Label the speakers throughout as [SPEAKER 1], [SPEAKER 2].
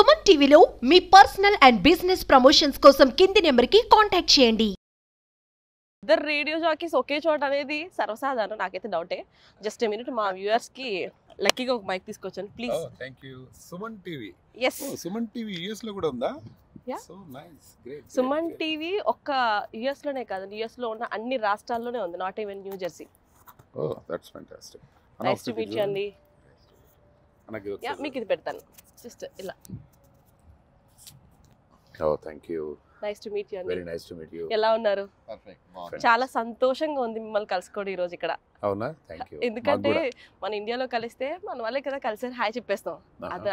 [SPEAKER 1] సుమన్ టీవీలో మీ personal and business promotions కోసం కింది నెంబర్కి కాంటాక్ట్ చేయండి.
[SPEAKER 2] ఇద్దరు రేడియో జాకీస్ ఒకే చోట అనేది సర్వసాధారణం, నాకైతే డౌటే. జస్ట్ ఏ మినిట్, మా వ్యూవర్స్ కి లక్కీగా ఒక మైక్ తీసుకొచ్చాను please.
[SPEAKER 3] Thank you. Suman TV.
[SPEAKER 2] yes
[SPEAKER 3] Suman TV US లో కూడా ఉందా?
[SPEAKER 2] Yeah.
[SPEAKER 3] So nice, great.
[SPEAKER 2] Suman TV ఒక్క యుఎస్ లోనే కాదు, యుఎస్ లో ఉన్న అన్ని రాష్ట్రాల్లోనే ఉంది, not even New Jersey.
[SPEAKER 3] Oh that's fantastic.
[SPEAKER 2] Nice to meet you అండి.
[SPEAKER 3] అనకి
[SPEAKER 2] మీకు ఇది పెడతాను జస్ట్ ఇలా.
[SPEAKER 3] Oh thank you.
[SPEAKER 2] Nice to meet you అండి.
[SPEAKER 3] Very nice to meet you.
[SPEAKER 2] ఎలా ఉన్నారు?
[SPEAKER 3] పర్ఫెక్ట్.
[SPEAKER 2] చాలా సంతోషంగా ఉంది మిమ్మల్ని కలుసుకోవడం ఈ రోజు ఇక్కడ.
[SPEAKER 3] అవునా? థాంక్యూ.
[SPEAKER 2] ఎందుకంటే మన ఇండియాలో కలిస్తే మన వాళ్ళే కదా కలిసి హాయ్ చెప్పేస్తాం.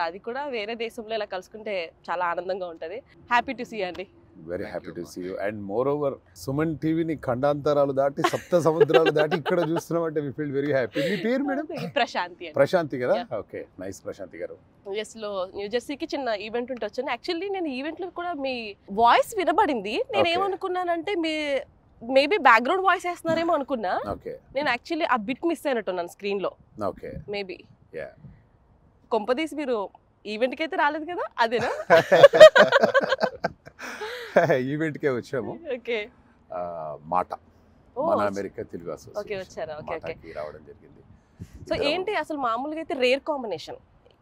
[SPEAKER 2] అది కూడా వేరే దేశంలో ఇలా కలుసుకుంటే చాలా ఆనందంగా ఉంటది. హ్యాపీ టు సీ అండి.
[SPEAKER 3] Very happy to see you. And moreover Suman టీవీని ఖండాంతరాలు దాటి సప్త సముద్రాలు దాటి ఇక్కడ చూస్తున్నామంటే వి ఫీల్ వెరీ హ్యాపీ. మీ పేరు మేడం?
[SPEAKER 2] ప్రశాంతి.
[SPEAKER 3] ప్రశాంతి కదా? ఓకే, నైస్ ప్రశాంతి గారు.
[SPEAKER 2] యుఎస్ లో న్యూ జెర్సీకి చిన్న ఈవెంట్ ఉంటే వచ్చాను. యాక్చువల్లీ నేను ఈవెంట్ లో కూడా మీ వాయిస్ వినబడింది. నేను ఏమనుకున్నానంటే మేబీ బ్యాక్గ్రౌండ్ వాయిస్ వేస్తున్నారేమో అనుకున్నా. నేను యాక్చువల్లీ ఆ బిట్ మిస్ అయినట్టున్నాను స్క్రీన్ లో. మేబీ కొంపదీసి మీరు ఈవెంట్ కి అయితే రాలేదు కదా? అదేనా?
[SPEAKER 3] ఈవెంట్ కే వచ్చాము.
[SPEAKER 2] ఓకే.
[SPEAKER 3] మాట మన అమెరికా తెలుగు
[SPEAKER 2] వచ్చారా?
[SPEAKER 3] రావడం జరిగింది.
[SPEAKER 2] సో ఏంటి అసలు మామూలుగా అయితే రేర్ కాంబినేషన్,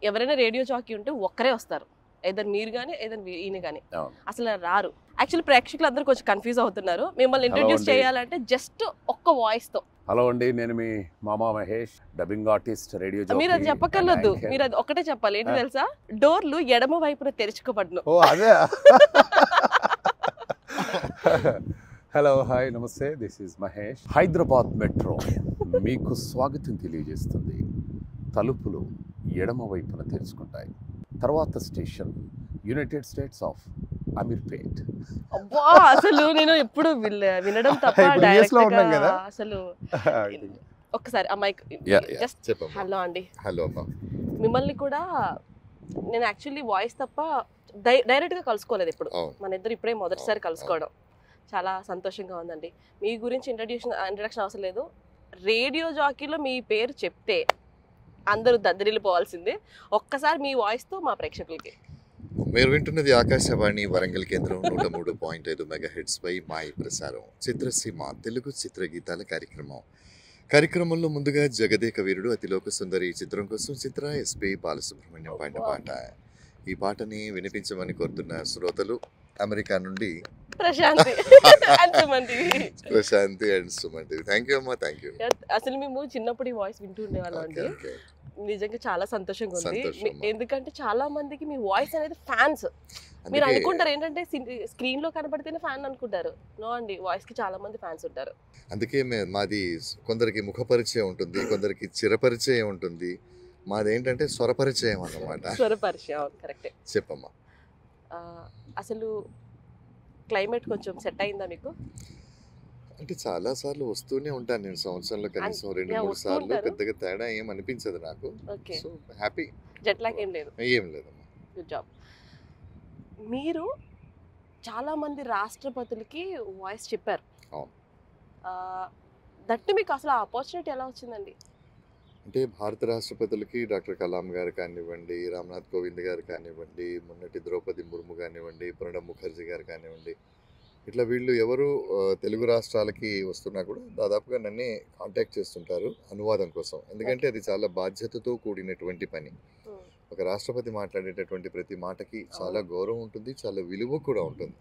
[SPEAKER 2] ఎవరైనా రేడియో జాకీ ఉంటే ఒక్కరే వస్తారు, ఏదైనా మీరు కానీ ఏదైనా ఈయన కానీ, అసలు రారు. యాక్చువల్లీ ప్రేక్షకులు అందరూ కొంచెం కన్ఫ్యూజ్ అవుతున్నారు. మిమ్మల్ని ఇంట్రడ్యూస్ చేయాలంటే జస్ట్ ఒక్క వాయిస్ తో.
[SPEAKER 3] హలో అండి, నేను మీ మామా Mahesh, dubbing artist, radio jockey.
[SPEAKER 2] మీరు అది చెప్పక్కర్లేదు, మీరు అది ఒకటే చెప్పాలి. ఏంటి తెలుసా? డోర్లు ఎడమ వైపున తెరుచుకోబడును.
[SPEAKER 3] ఓ అదే. హలో, హాయ్, నమస్తే, this is Mahesh. Hyderabad metro మీకు స్వాగతం తెలియజేస్తుంది. తలుపులు ఎడమ వైపున తెరుచుకుంటాయి. తర్వాత station United states of Ameerpet.
[SPEAKER 2] అబ్బా, అసలు నేను ఎప్పుడు వినడం తప్ప అసలు ఒక్కసారి ఆ మైక్ జస్ట్ హలో అండి.
[SPEAKER 3] హలో.
[SPEAKER 2] మిమ్మల్ని కూడా నేను యాక్చువల్లీ వాయిస్ తప్ప డైరెక్ట్ గా కలుసుకోలేదు ఇప్పుడు. మన ఇద్దరు ఇప్పుడే మొదటిసారి కలుసుకోవడం. చాలా సంతోషంగా ఉందండి. మీ గురించి ఇంట్రడక్షన్ అవసరం లేదు. రేడియో జాకీలో మీ పేరు చెప్తే అందరూ దద్దరిల్లిపోవాల్సిందే. ఒక్కసారి మీ వాయిస్ తో మా ప్రేక్షకులకి.
[SPEAKER 4] మీరు వింటున్నది ఆకాశవాణి వరంగల్ కేంద్రం 103.5 మెగాహెర్ట్జ్ పై మాయి ప్రసారం చిత్రసీమ తెలుగు చిత్రగీతాల కార్యక్రమంలో ముందుగా జగదేక వీరుడు అతిలోక సుందరి చిత్రం కోసం చిత్ర ఎస్పి బాలసుబ్రహ్మణ్యం పాడిన పాట. ఈ పాటని వినిపించమని కోరుతున్న శ్రోతలు అమెరికా నుండి
[SPEAKER 2] Prashanti and Suman TV.
[SPEAKER 4] Thank you అమ్మా, థ్యాంక్ యూ.
[SPEAKER 2] అసలు మేము చిన్నప్పుడు ఈ వాయిస్ వింటూ ఉండేవాళ్ళం అండి. నిజంగా చాలా సంతోషంగా ఉంది. ఎందుకంటే చాలా మందికి మీ వాయిస్ అనేది ఫ్యాన్స్. మీరు అనుకుంటారు ఏంటంటే స్క్రీన్ లో కనబడితేనే ఫ్యాన్ అనుకుంటారు. నో అండి, వాయిస్ కి చాలా మంది ఫ్యాన్స్ ఉంటారు.
[SPEAKER 4] అందుకే మాది కొందరికి ముఖ పరిచయం ఉంటుంది, కొందరికి చిరపరిచయం ఉంటుంది. మాది ఏంటంటే స్వరపరిచయం అన్నమాట.
[SPEAKER 2] స్వరపరిచయం కరెక్టే.
[SPEAKER 4] చెప్పమ్మా.
[SPEAKER 2] అసలు క్లైమేట్ కొంచెం సెట్ అయిందా మీకు?
[SPEAKER 4] అంటే చాలా సార్లు వస్తూనే ఉంటాను నేను, సంవత్సరంలో కనీసం 2-3 సార్లు. పెద్దగా తేడా ఏం అనిపించదు నాకు. So happy.
[SPEAKER 2] జెట్ లాగ్ ఏం లేదు?
[SPEAKER 4] ఏం లేదమ్మా.
[SPEAKER 2] Good job. మీరు చాలా మంది రాష్ట్రపతులకి వాయిస్ చెప్పారు. దట్టు మీకు అసలు ఆ ఆపర్చునిటీ ఎలా వచ్చిందండి?
[SPEAKER 4] అంటే భారత రాష్ట్రపతులకి డాక్టర్ కలాం గారు కానివ్వండి, రామ్నాథ్ కోవింద్ గారు కానివ్వండి, మొన్నటి ద్రౌపది ముర్ము కానివ్వండి, ప్రణబ్ ముఖర్జీ గారు కానివ్వండి, ఇట్లా వీళ్ళు ఎవరు తెలుగు రాష్ట్రాలకి వస్తున్నా కూడా దాదాపుగా నన్నే కాంటాక్ట్ చేస్తుంటారు అనువాదం కోసం. ఎందుకంటే అది చాలా బాధ్యతతో కూడినటువంటి పని. ఒక రాష్ట్రపతి మాట్లాడేటటువంటి ప్రతి మాటకి చాలా గౌరవం ఉంటుంది, చాలా విలువ కూడా ఉంటుంది.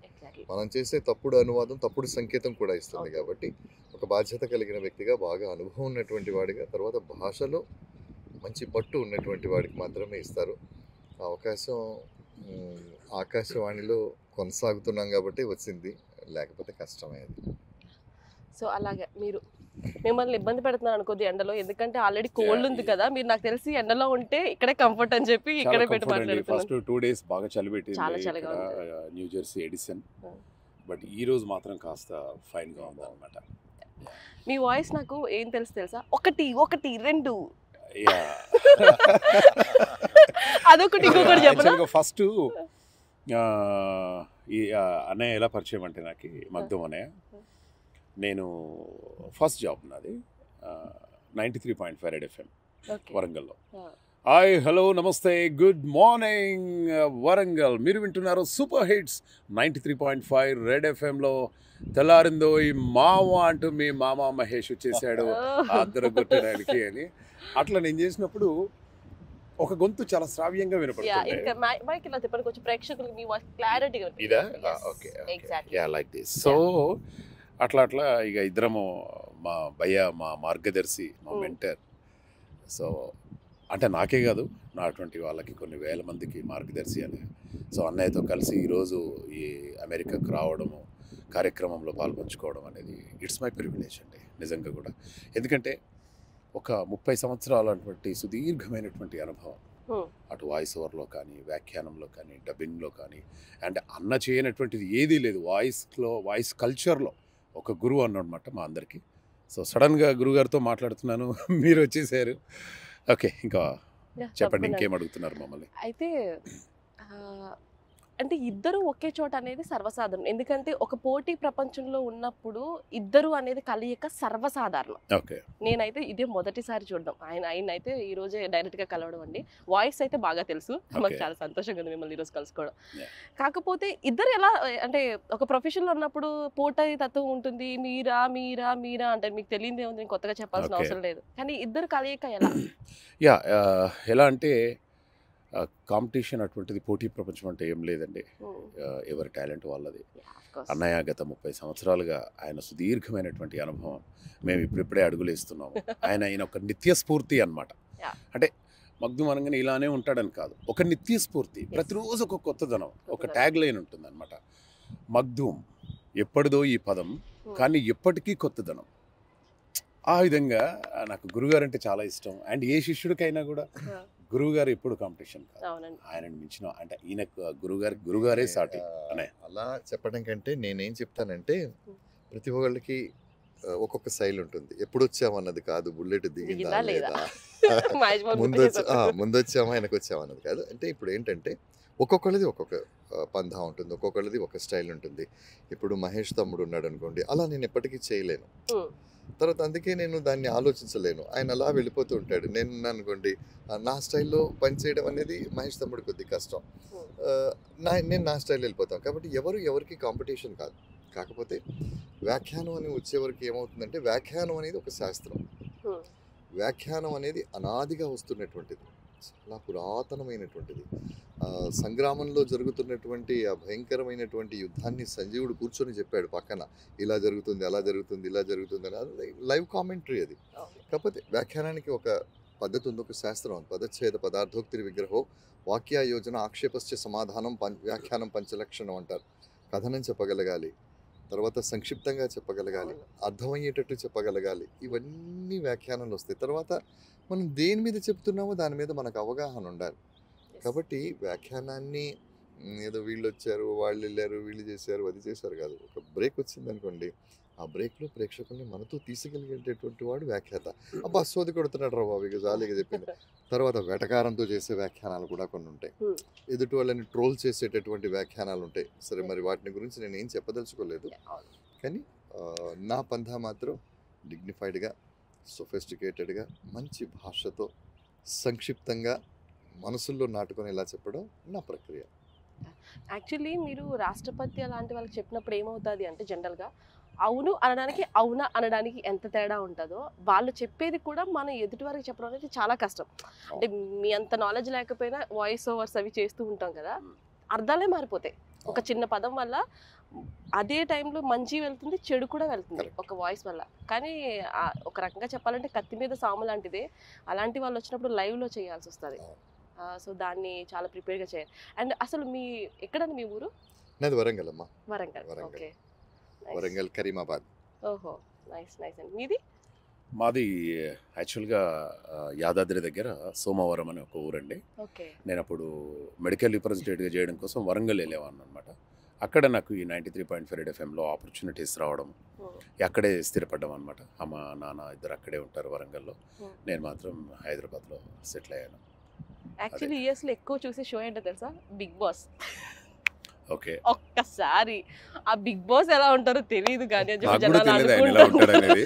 [SPEAKER 4] మనం చేసే తప్పుడు అనువాదం తప్పుడు సంకేతం కూడా ఇస్తుంది. కాబట్టి ఒక బాధ్యత కలిగిన వ్యక్తిగా, బాగా అనుభవం ఉన్నటువంటి వాడిగా, తర్వాత భాషలో మంచి పట్టు ఉన్నటువంటి వాడికి మాత్రమే ఇస్తారు ఆ అవకాశం. ఆకాశవాణిలో కొనసాగుతున్నాం కాబట్టి వచ్చింది, లేకపోతే కష్టమయ్యేది.
[SPEAKER 2] సో అలాగే మీరు మిమ్మల్ని ఇబ్బంది పెడుతున్నారు అనుకోద్ది ఎండలో, ఎందుకంటే ఆల్రెడీ కోల్డ్ ఉంది కదా. మీరు నాకు తెలిసి ఎండలో ఉంటే ఇక్కడే కంఫర్ట్ అని చెప్పి ఇక్కడే పెట్టి మాట్లాడుతున్నారు.
[SPEAKER 3] ఫస్ట్ 2 days బాగా చలి పెట్టింది న్యూ జెర్సీ ఎడిసన్. బట్ ఈ రోజు మాత్రం కాస్త ఫైన్ గా ఉంది అన్నమాట.
[SPEAKER 2] మీ వాయిస్ నాకు ఏం తెలుసా? ఒకటి 2 అదొకటి ఇంకొకటి చెప్పండి.
[SPEAKER 3] ఫస్ట్ ఈ అన్నయ్య ఎలా పరిచయం అంటే నాకు మగ్ధం అన్నయ్య. నేను ఫస్ట్ జాబ్ నాది 93.5 రెడ్ FM వరంగల్లో. హాయ్ హలో నమస్తే గుడ్ మార్నింగ్ వరంగల్. మీరు వింటున్నారు సూపర్ హిట్స్ 93.5 రెడ్ ఎఫ్ఎంలో. తెల్లారిందో ఈ మామ అంటూ మీ మామ మహేష్ వచ్చేసాడు ఆద్దరు కొట్టడానికి అని. అట్లా నేను చేసినప్పుడు ఒక గొంతు చాలా శ్రావ్యంగా వినపడుతుంది.
[SPEAKER 2] మైక్ ఇలా తిప్పండి కొంచెం ప్రేక్షకులకు మీ వాయిస్ క్లారిటీగా
[SPEAKER 3] ఇదా okay yeah like this. So అట్లా ఇక ఇద్దరము మా భయ్య మా మార్గదర్శి మా మెంటర్. సో అంటే నాకే కాదు నా అటువంటి వాళ్ళకి కొన్ని వేల మందికి మార్గదర్శి అని. సో అన్నయ్యతో కలిసి ఈరోజు ఈ అమెరికాకు రావడము కార్యక్రమంలో పాల్పంచుకోవడం అనేది ఇట్స్ మై ప్రివిలేజ్ అండి నిజంగా కూడా. ఎందుకంటే ఒక 30 సంవత్సరాలటువంటి సుదీర్ఘమైనటువంటి అనుభవం అటు వాయిస్ ఓవర్లో కానీ వ్యాఖ్యానంలో కానీ డబ్బింగ్లో కానీ అండ్ అన్న చేయనటువంటిది ఏదీ లేదు. వాయిస్ కల్చర్లో ఒక గురువు అన్నమాట మా అందరికీ. సో సడన్గా గురుగారితో మాట్లాడుతున్నాను, మీరు వచ్చేసారు. ఓకే ఇంకా చెప్పండి, ఇంకేం అడుగుతున్నారు మమ్మల్ని?
[SPEAKER 2] అయితే అంటే ఇద్దరు ఒకే చోట అనేది సర్వసాధారణం. ఎందుకంటే ఒక పోటీ ప్రపంచంలో ఉన్నప్పుడు ఇద్దరు అనేది కలయిక సర్వసాధారణం.
[SPEAKER 3] ఓకే
[SPEAKER 2] నేనైతే ఇదే మొదటిసారి చూడడం. ఆయన అయితే ఈ రోజే డైరెక్ట్ గా కలవడం అండి. వాయిస్ అయితే బాగా తెలుసు, మాకు చాలా సంతోషంగా ఉంది మిమ్మల్ని ఈరోజు కలుసుకోవడం. కాకపోతే ఇద్దరు ఎలా అంటే ఒక ప్రొఫెషన్ లో ఉన్నప్పుడు పోటీ తత్వం ఉంటుంది. మీరా మీరా మీరా అంటే మీకు తెలియదే ఉంది, నేను కొత్తగా చెప్పాల్సిన అవసరం లేదు. కానీ ఇద్దరు కలయిక ఎలా?
[SPEAKER 3] ఎలా అంటే కాంపిటీషన్ అటువంటిది, పోటీ ప్రపంచం అంటే ఏం లేదండి. ఎవరి టాలెంట్ వాళ్ళది. అన్నయ్య గత 30 సంవత్సరాలుగా ఆయన సుదీర్ఘమైనటువంటి అనుభవం, మేము ఇప్పుడిప్పుడే అడుగులేస్తున్నాము. ఆయన ఒక నిత్య స్ఫూర్తి అనమాట. అంటే మగ్ధుమ్ అనగానే ఇలానే ఉంటాడని కాదు, ఒక నిత్య స్ఫూర్తి. ప్రతిరోజు ఒక కొత్తదనం, ఒక ట్యాగ్ లైన్ ఉంటుంది అనమాట. మగ్ధుమ్ ఎప్పటిదో ఈ పదం, కానీ ఎప్పటికీ కొత్తదనం. ఆ విధంగా నాకు గురుగారు అంటే చాలా ఇష్టం. అండ్ ఏ శిష్యుడికైనా కూడా గురువు గారు ఎప్పుడు కాంపిటీషన్ కాదు, ఆయన మించిన అంటే ఈయన గురుగారే సాటి అనే.
[SPEAKER 4] అలా చెప్పడం కంటే నేనేం చెప్తానంటే ప్రతి ఒక్కళ్ళకి ఒక్కొక్క శైలి ఉంటుంది. ఎప్పుడు వచ్చామన్నది కాదు, బుల్లెట్ దిగిందా లేదా, ముందొచ్చామా వెనక వచ్చామన్నది కాదు. అంటే ఇప్పుడు ఏంటంటే ఒక్కొక్కళ్ళది ఒక్కొక్క పంధా ఉంటుంది, ఒక్కొక్కళ్ళది ఒక స్టైల్ ఉంటుంది. ఇప్పుడు మహేష్ తమ్ముడు ఉన్నాడు అనుకోండి, అలా నేను ఎప్పటికీ చేయలేను. తర్వాత అందుకే నేను దాన్ని ఆలోచించలేను. ఆయన అలా వెళ్ళిపోతూ ఉంటాడు. నేను అనుకోండి నా స్టైల్లో పనిచేయడం అనేది మహేష్ తమ్ముడు కొద్ది కష్టం, నేను నా స్టైల్ వెళ్ళిపోతాను. కాబట్టి ఎవరికి కాంపిటీషన్ కాదు. కాకపోతే వ్యాఖ్యానం అని వచ్చేవరకు ఏమవుతుందంటే వ్యాఖ్యానం అనేది ఒక శాస్త్రం. వ్యాఖ్యానం అనేది అనాదిగా వస్తున్నటువంటిది, చాలా పురాతనమైనటువంటిది. సంగ్రామంలో జరుగుతున్నటువంటి ఆ భయంకరమైనటువంటి యుద్ధాన్ని సంజీవుడు కూర్చొని చెప్పాడు పక్కన, ఇలా జరుగుతుంది అలా జరుగుతుంది ఇలా జరుగుతుంది అని. లైవ్ కామెంటరీ అది. కాకపోతే వ్యాఖ్యానానికి ఒక పద్ధతి ఉంది, ఒక శాస్త్రం. పదచ్ఛేద పదార్థోక్తి విగ్రహో వాక్య యోజన ఆక్షేపశ్చ సమాధానం వ్యాఖ్యానం పంచలక్షణం అంటారు. కథనం చెప్పగలగాలి, తర్వాత సంక్షిప్తంగా చెప్పగలగాలి, అర్థమయ్యేటట్టు చెప్పగలగాలి. ఇవన్నీ వ్యాఖ్యానాలు వస్తాయి. తర్వాత మనం దేని మీద చెప్తున్నామో దాని మీద మనకు అవగాహన ఉండాలి. కాబట్టి వ్యాఖ్యానాన్ని ఏదో వీళ్ళు వచ్చారు వాళ్ళు వెళ్ళారు వీళ్ళు చేశారు అది చేశారు కాదు. ఒక బ్రేక్ వచ్చింది అనుకోండి, ఆ బ్రేక్లో ప్రేక్షకుల్ని మనతో తీసుకెళ్ళేటటువంటి వాడు వ్యాఖ్యాత. అబ్బా సోది కొడుతున్నాడు రా బాబు, ఇక జాలీగా చెప్పింది. తర్వాత వెటకారంతో చేసే వ్యాఖ్యానాలు కూడా కొన్ని ఉంటాయి, ఎదుటి వాళ్ళని ట్రోల్ చేసేటటువంటి వ్యాఖ్యానాలు ఉంటాయి. సరే, మరి వాటిని గురించి నేను ఏం చెప్పదలుచుకోలేదు. కానీ నా పంథా మాత్రం డిగ్నిఫైడ్గా, సొఫిస్టికేటెడ్గా, మంచి భాషతో సంక్షిప్తంగా మనసుల్లో నాటుకొని చెప్పడం నా ప్రక్రియ.
[SPEAKER 2] యాక్చువల్లీ మీరు రాష్ట్రపతి అలాంటి వాళ్ళకి చెప్పినప్పుడు ఏమవుతుంది అంటే జనరల్గా అవును అనడానికి అవునా అనడానికి ఎంత తేడా ఉంటుందో వాళ్ళు చెప్పేది కూడా మనం ఎదుటి వారికి చెప్పడం అనేది చాలా కష్టం. అంటే మీ అంత నాలెడ్జ్ లేకపోయినా వాయిస్ ఓవర్స్ అవి చేస్తూ ఉంటాం కదా, అర్థాలే మారిపోతాయి ఒక చిన్న పదం వల్ల. అదే టైంలో మంచి వెళ్తుంది, చెడు కూడా వెళ్తుంది ఒక వాయిస్ వల్ల. కానీ ఒక రకంగా చెప్పాలంటే కత్తి మీద సాము లాంటిదే. అలాంటి వాళ్ళు వచ్చినప్పుడు లైవ్లో చేయాల్సి వస్తుంది. సో దాన్ని చాలా ప్రిపేర్గా చేయాలి. అండ్ అసలు మీ ఎక్కడండి మీ ఊరు?
[SPEAKER 4] నాది వరంగల్ అమ్మా.
[SPEAKER 2] వరంగల్, ఓకే.
[SPEAKER 4] వరంగల్ కరీమాబాద్.
[SPEAKER 2] ఓహో, నైస్ నైస్ అండి. మీది?
[SPEAKER 3] మాది యాక్చువల్గా యాదాద్రి దగ్గర సోమవారం అనే ఒక ఊరండి. నేను అప్పుడు మెడికల్ రిప్రజెంటేటివ్గా చేయడం కోసం వరంగల్ వెళ్ళేవాడిని అనమాట. అక్కడ నాకు ఈ 93.5 రెడ్ ఎఫ్ఎంలో ఆపర్చునిటీస్ రావడం, అక్కడే స్థిరపడ్డాం అనమాట. అమ్మ నాన్న ఇద్దరు అక్కడే ఉంటారు వరంగల్లో, నేను మాత్రం హైదరాబాద్లో సెటిల్ అయ్యాను.
[SPEAKER 2] యాక్చువల్లీ యూఎస్లో ఎక్కువ చూసే షో ఏంటో తెలుసా? Big boss.
[SPEAKER 3] ఓకే.
[SPEAKER 2] ఒక్కసారి ఆ బిగ్ బాస్ ఎలా ఉంటారో తెలియదు కానీ అని చెప్పి
[SPEAKER 3] నాకు కూడా
[SPEAKER 2] జనాలు
[SPEAKER 3] తెలియదు ఆయన ఎలా
[SPEAKER 2] అనుకుంటారు.
[SPEAKER 3] ఉంటాడనేది.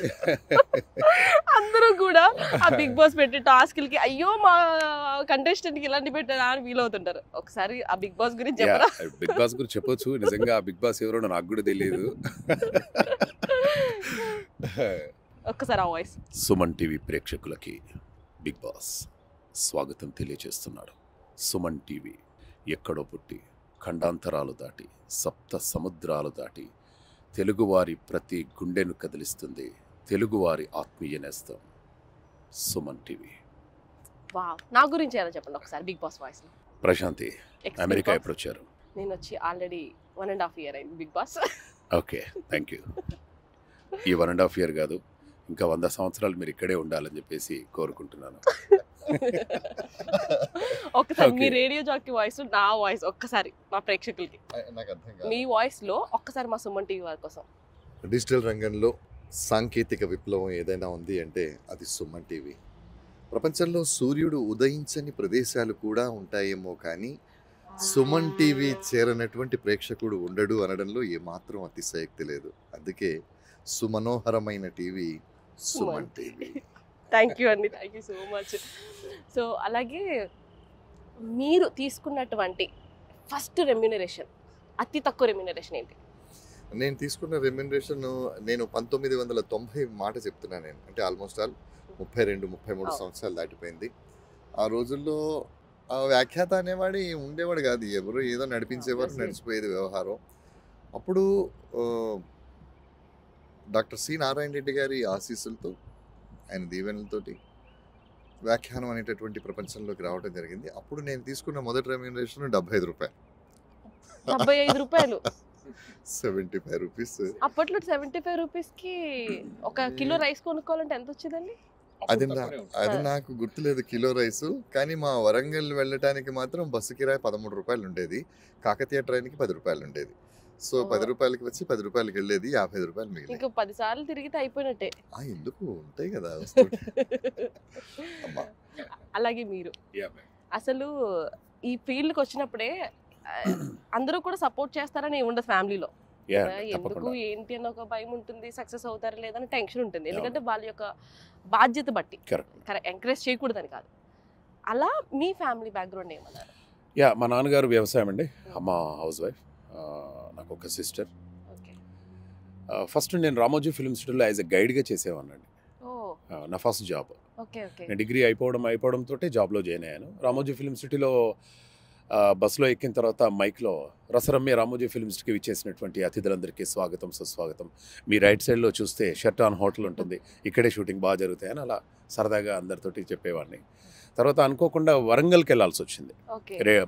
[SPEAKER 2] అందరూ కూడా ఆ బిగ్ బాస్ పెట్టే టాస్క్లకి అయ్యో మా కంటెస్టెంట్ కి ఇలాంటి పెట్టారా అని ఫీల్ అవుతుంటారు. ఒకసారి ఆ బిగ్ బాస్ గురించి చెప్పరా?
[SPEAKER 3] బిగ్ బాస్ గురించి చెప్పొచ్చు. నిజంగా ఆ బిగ్ బాస్ ఎవరో నాకు కూడా తెలియదు.
[SPEAKER 2] ఒక్కసారి ఆ వాయిస్.
[SPEAKER 3] సుమన్ టీవీ ప్రేక్షకులకి బిగ్ బాస్ స్వాగతం తెలియజేస్తున్నాడు. సుమన్ టీవీ ఎక్కడో పుట్టి ఖండాంతరాలు దాటి సప్త సముద్రాలు దాటి తెలుగువారి ప్రతి గుండెను కదిలిస్తుంది. తెలుగువారి ఆత్మీయ నేస్తం సుమన్ టీవీ.
[SPEAKER 2] వావ్, నా గురించి ఎలా చెప్పండి ఒకసారి బిగ్ బాస్ వాయిస్ లో.
[SPEAKER 3] ప్రశాంతి అమెరికా ఎప్పుడు వచ్చారు?
[SPEAKER 2] నేను వచ్చి ఆల్రెడీ 1.5 year అయింది big boss.
[SPEAKER 3] Okay, thank you. ఈ 1.5 year కాదు, ఇంకా 100 సంవత్సరాలు మీరు ఇక్కడే ఉండాలని చెప్పేసి కోరుకుంటున్నాను.
[SPEAKER 2] ఒక్కసారి మీ రేడియో జాకీ వాయిస్ నా వాయిస్ ఒక్కసారి మా ప్రేక్షకులకి
[SPEAKER 4] నాకు అర్థం కాదు.
[SPEAKER 2] మీ వాయిస్ లో ఒక్కసారి మా సుమన్ టీవీ వారి కోసం.
[SPEAKER 4] డిజిటల్ రంగంలో సాంకేతిక విప్లవం ఏదైనా ఉంది అంటే అది సుమన్ టీవీ. ప్రపంచంలో సూర్యుడు ఉదయించని ప్రదేశాలు కూడా ఉంటాయేమో కానీ సుమన్ టీవీ చేరనటువంటి ప్రేక్షకుడు ఉండడు అనడంలో ఏమాత్రం అతిశయోక్తి లేదు. అందుకే సుమనోహరమైన TV Suman TV.
[SPEAKER 2] Thank you అండి, thank you so much. So అలాగే మీరు తీసుకున్నటువంటి ఫస్ట్ రెమ్యూనరేషన్, అతి తక్కువ రెమ్యూనరేషన్ ఏంటి?
[SPEAKER 4] నేను తీసుకున్న రెమ్యునరేషన్ నేను 1990 మాట చెప్తున్నాను నేను, అంటే ఆల్మోస్ట్ ఆల్ 32-33 సంవత్సరాలు దాటిపోయింది. ఆ రోజుల్లో ఆ వ్యాఖ్యాత అనేవాడు ఉండేవాడు కాదు, ఎవరు ఏదో నడిపించేవారు, నడిచిపోయేది వ్యవహారం. అప్పుడు డాక్టర్ సి నారాయణ రెడ్డి గారి ఆశీస్సులతో, ఆయన దీవెనలతోటి వ్యాఖ్యానం అనేటటువంటి ప్రపంచంలోకి రావడం జరిగింది. అప్పుడు నేను తీసుకున్న మొదటి రెమ్యూనరేషన్ 75 రూపాయలు.
[SPEAKER 2] 75 రూపాయలు
[SPEAKER 4] 75 రూపీస్.
[SPEAKER 2] అప్పట్లో 75 రూపీస్కి ఒక కిలో రైస్ కొనుక్కోవాలంటే ఎంత వచ్చేదండి?
[SPEAKER 4] అది నాకు గుర్తులేదు కిలో రైసు, కానీ మా వరంగల్ వెళ్ళటానికి మాత్రం బస్సు కిరాయి 13 రూపాయలు ఉండేది, కాకతీయ ట్రైన్కి 10 రూపాయలు ఉండేది. సో 10 రూపాయలకి వచ్చి 10 రూపాయలకి వెళ్ళేది, 55 రూపాయలు మిగిలి.
[SPEAKER 2] ఇంకా 10 సార్లు తిరిగితే అయిపోయినట్టే.
[SPEAKER 4] ఎందుకు ఉంటాయి కదా.
[SPEAKER 2] అలాగే మీరు అసలు ఈ ఫీల్డ్కి వచ్చినప్పుడే అందరూ కూడా సపోర్ట్ చేస్తారని ఉండదు ఫ్యామిలీలో. ఎందుకు ఏంటి అని ఒక భయం ఉంటుంది, సక్సెస్ అవుతారా లేదని టెన్షన్ ఉంటుంది. ఎందుకంటే వాళ్ళ యొక్క బాధ్యత బట్టి ఎంకరేజ్ చేయకూడదని కాదు. అలా మీ ఫ్యామిలీ బ్యాక్గ్రౌండ్ ఏమన్నారు?
[SPEAKER 3] మా నాన్నగారు వ్యవసాయం అండి, అమ్మ హౌస్ వైఫ్, నాకు ఒక సిస్టర్. ఫస్ట్ నేను రామోజీ ఫిల్మ్ సిటీలో యాజ్ ఎ గైడ్గా చేసేవాడినండి. నా ఫస్ట్ జాబ్. నేను డిగ్రీ అయిపోవడంతో జాబ్లో జాయిన్ అయ్యాను. రామోజీ ఫిల్మ్ సిటీలో బస్సులో ఎక్కిన తర్వాత మైక్లో రసరమ్య రామోజీ ఫిల్మ్ సిటీకి ఇచ్చేసినటువంటి అతిథులందరికీ స్వాగతం సుస్వాగతం, మీ రైట్ సైడ్లో చూస్తే షెర్టాన్ హోటల్ ఉంటుంది, ఇక్కడే షూటింగ్ బాగా జరుగుతాయని అలా సరదాగా అందరితోటి చెప్పేవాడిని. తర్వాత అనుకోకుండా వరంగల్కి వెళ్ళాల్సి వచ్చింది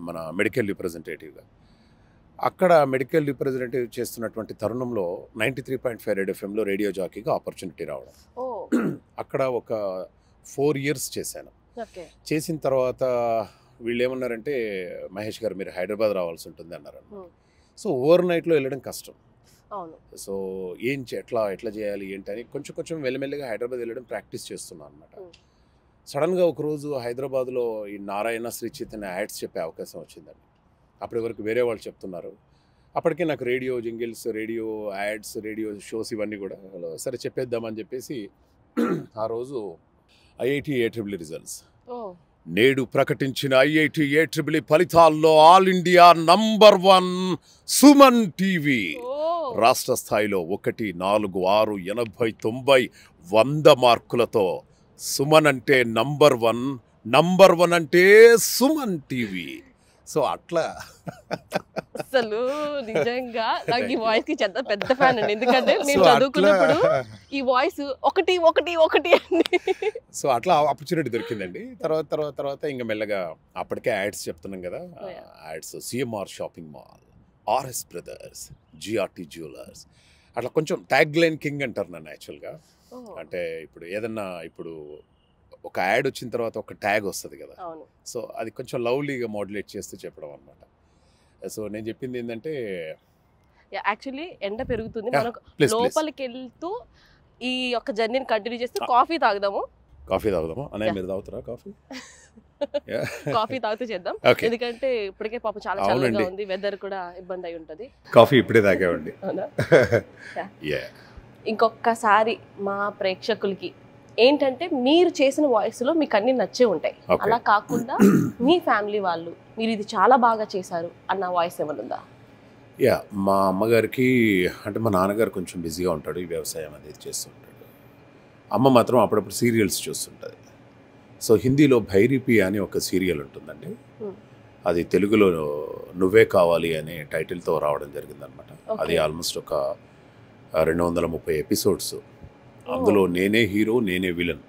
[SPEAKER 3] మన మెడికల్ రిప్రజెంటేటివ్గా. అక్కడ మెడికల్ రిప్రజెంటేటివ్ చేస్తున్నటువంటి తరుణంలో 93.5 రెడ్ ఎఫ్ఎంలో రేడియో జాకీగా ఆపర్చునిటీ రావడం. అక్కడ ఒక 4 years చేశాను. చేసిన తర్వాత వీళ్ళు ఏమన్నారంటే, మహేష్ గారు మీరు హైదరాబాద్ రావాల్సి ఉంటుంది అన్నారు. సో ఓవర్ నైట్లో వెళ్ళడం కష్టం. సో ఎట్లా చేయాలి ఏంటని కొంచెం మెల్లమెల్లగా హైదరాబాద్ వెళ్ళడం ప్రాక్టీస్ చేస్తున్నాను అనమాట. సడన్గా ఒకరోజు హైదరాబాద్లో ఈ నారాయణ శ్రీ చైతన్య యాడ్స్ చెప్పే అవకాశం వచ్చిందండి. అప్పటి వరకు వేరే వాళ్ళు చెప్తున్నారు. అప్పటికే నాకు radio jingles, radio ads, radio shows ఇవన్నీ కూడా సరే చెప్పేద్దామని చెప్పేసి ఆ రోజు IIT AEEE రిజల్ట్స్, నేడు ప్రకటించిన IIT AEEE ఫలితాల్లో all India number 1 Suman TV. రాష్ట్ర స్థాయిలో 1, 4, 6, 80, 90, 100 మార్కులతో సుమన్ అంటే నంబర్ 1 అంటే సుమన్ టీవీ. సో అట్లా
[SPEAKER 2] అసలు నిజంగా నాకు ఈ వాయిస్ కి పెద్ద ఫ్యాన్ అండి. ఎందుకంటే నేను చదువుకున్నప్పుడు ఈ వాయిస్ ఒకటి అండి.
[SPEAKER 3] సో అట్లా ఆపర్చునిటీ దొరికిందండి. తర్వాత ఇంకా మెల్లగా అప్పటికే యాడ్స్ చెప్తున్నాం కదా, ads CMR shopping mall, RS brothers, GRT jewellers, అట్లా కొంచెం ట్యాగ్ లైన్ కింగ్ అంటారు నన్ను యాక్చువల్గా. అంటే ఇప్పుడు ఏదన్నా ఒక యాడ్ వచ్చిన తర్వాత ఒక ట్యాగ్ వస్తుంది కదా, సో అది కొంచెం లవ్లీగా మోడ్యులేట్ చేస్తూ చెప్పడం అనమాట. సో నేను చెప్పింది ఏంటంటే,
[SPEAKER 2] యాక్చువల్లీ ఎండ పెరుగుతుంది, మనకు లోపలికి వెళ్తూ ఈ యొక్క జర్నీని కంటిన్యూ చేస్తూ కాఫీ తాగుదాము
[SPEAKER 3] అనే మీరు తాగుతారా కాఫీ?
[SPEAKER 2] కాఫీ తాగుతూ చేద్దాం,
[SPEAKER 3] Okay.
[SPEAKER 2] ఎందుకంటే ఇప్పటికే పాపం చాలా చల్లగా
[SPEAKER 3] అవునండి.
[SPEAKER 2] ఉంది, వెదర్ కూడా ఇబ్బంది అయి ఉంటది.
[SPEAKER 3] కాఫీ ఇప్పుడే తాగామండి.
[SPEAKER 2] అవునా?
[SPEAKER 3] Yeah.
[SPEAKER 2] ఇంకొకసారి మా ప్రేక్షకులకి ఏంటంటే, మీరు చేసిన వాయిస్ లో మీకు అన్ని నచ్చే ఉంటాయి,
[SPEAKER 3] Okay.
[SPEAKER 2] అలా కాకుండా మీ ఫ్యామిలీ వాళ్ళు మీరు ఇది చాలా బాగా చేశారు అన్న వాయిస్ ఏమన్నా?
[SPEAKER 3] యా, మా అమ్మగారికి అంటే మా నాన్నగారు కొంచెం బిజీగా ఉంటాడు, ఈ వ్యవసాయం అనేది చేస్తుంటాడు. అమ్మ మాత్రం అప్పుడప్పుడు సీరియల్స్ చూస్తుంటుంది. సో హిందీలో భైరీపి అని ఒక సీరియల్ ఉంటుందండి, అది తెలుగులో నువ్వే కావాలి అనే టైటిల్తో రావడం జరిగిందనమాట. అది ఆల్మోస్ట్ ఒక 230 ఎపిసోడ్స్. అందులో నేనే హీరో, నేనే విలన్.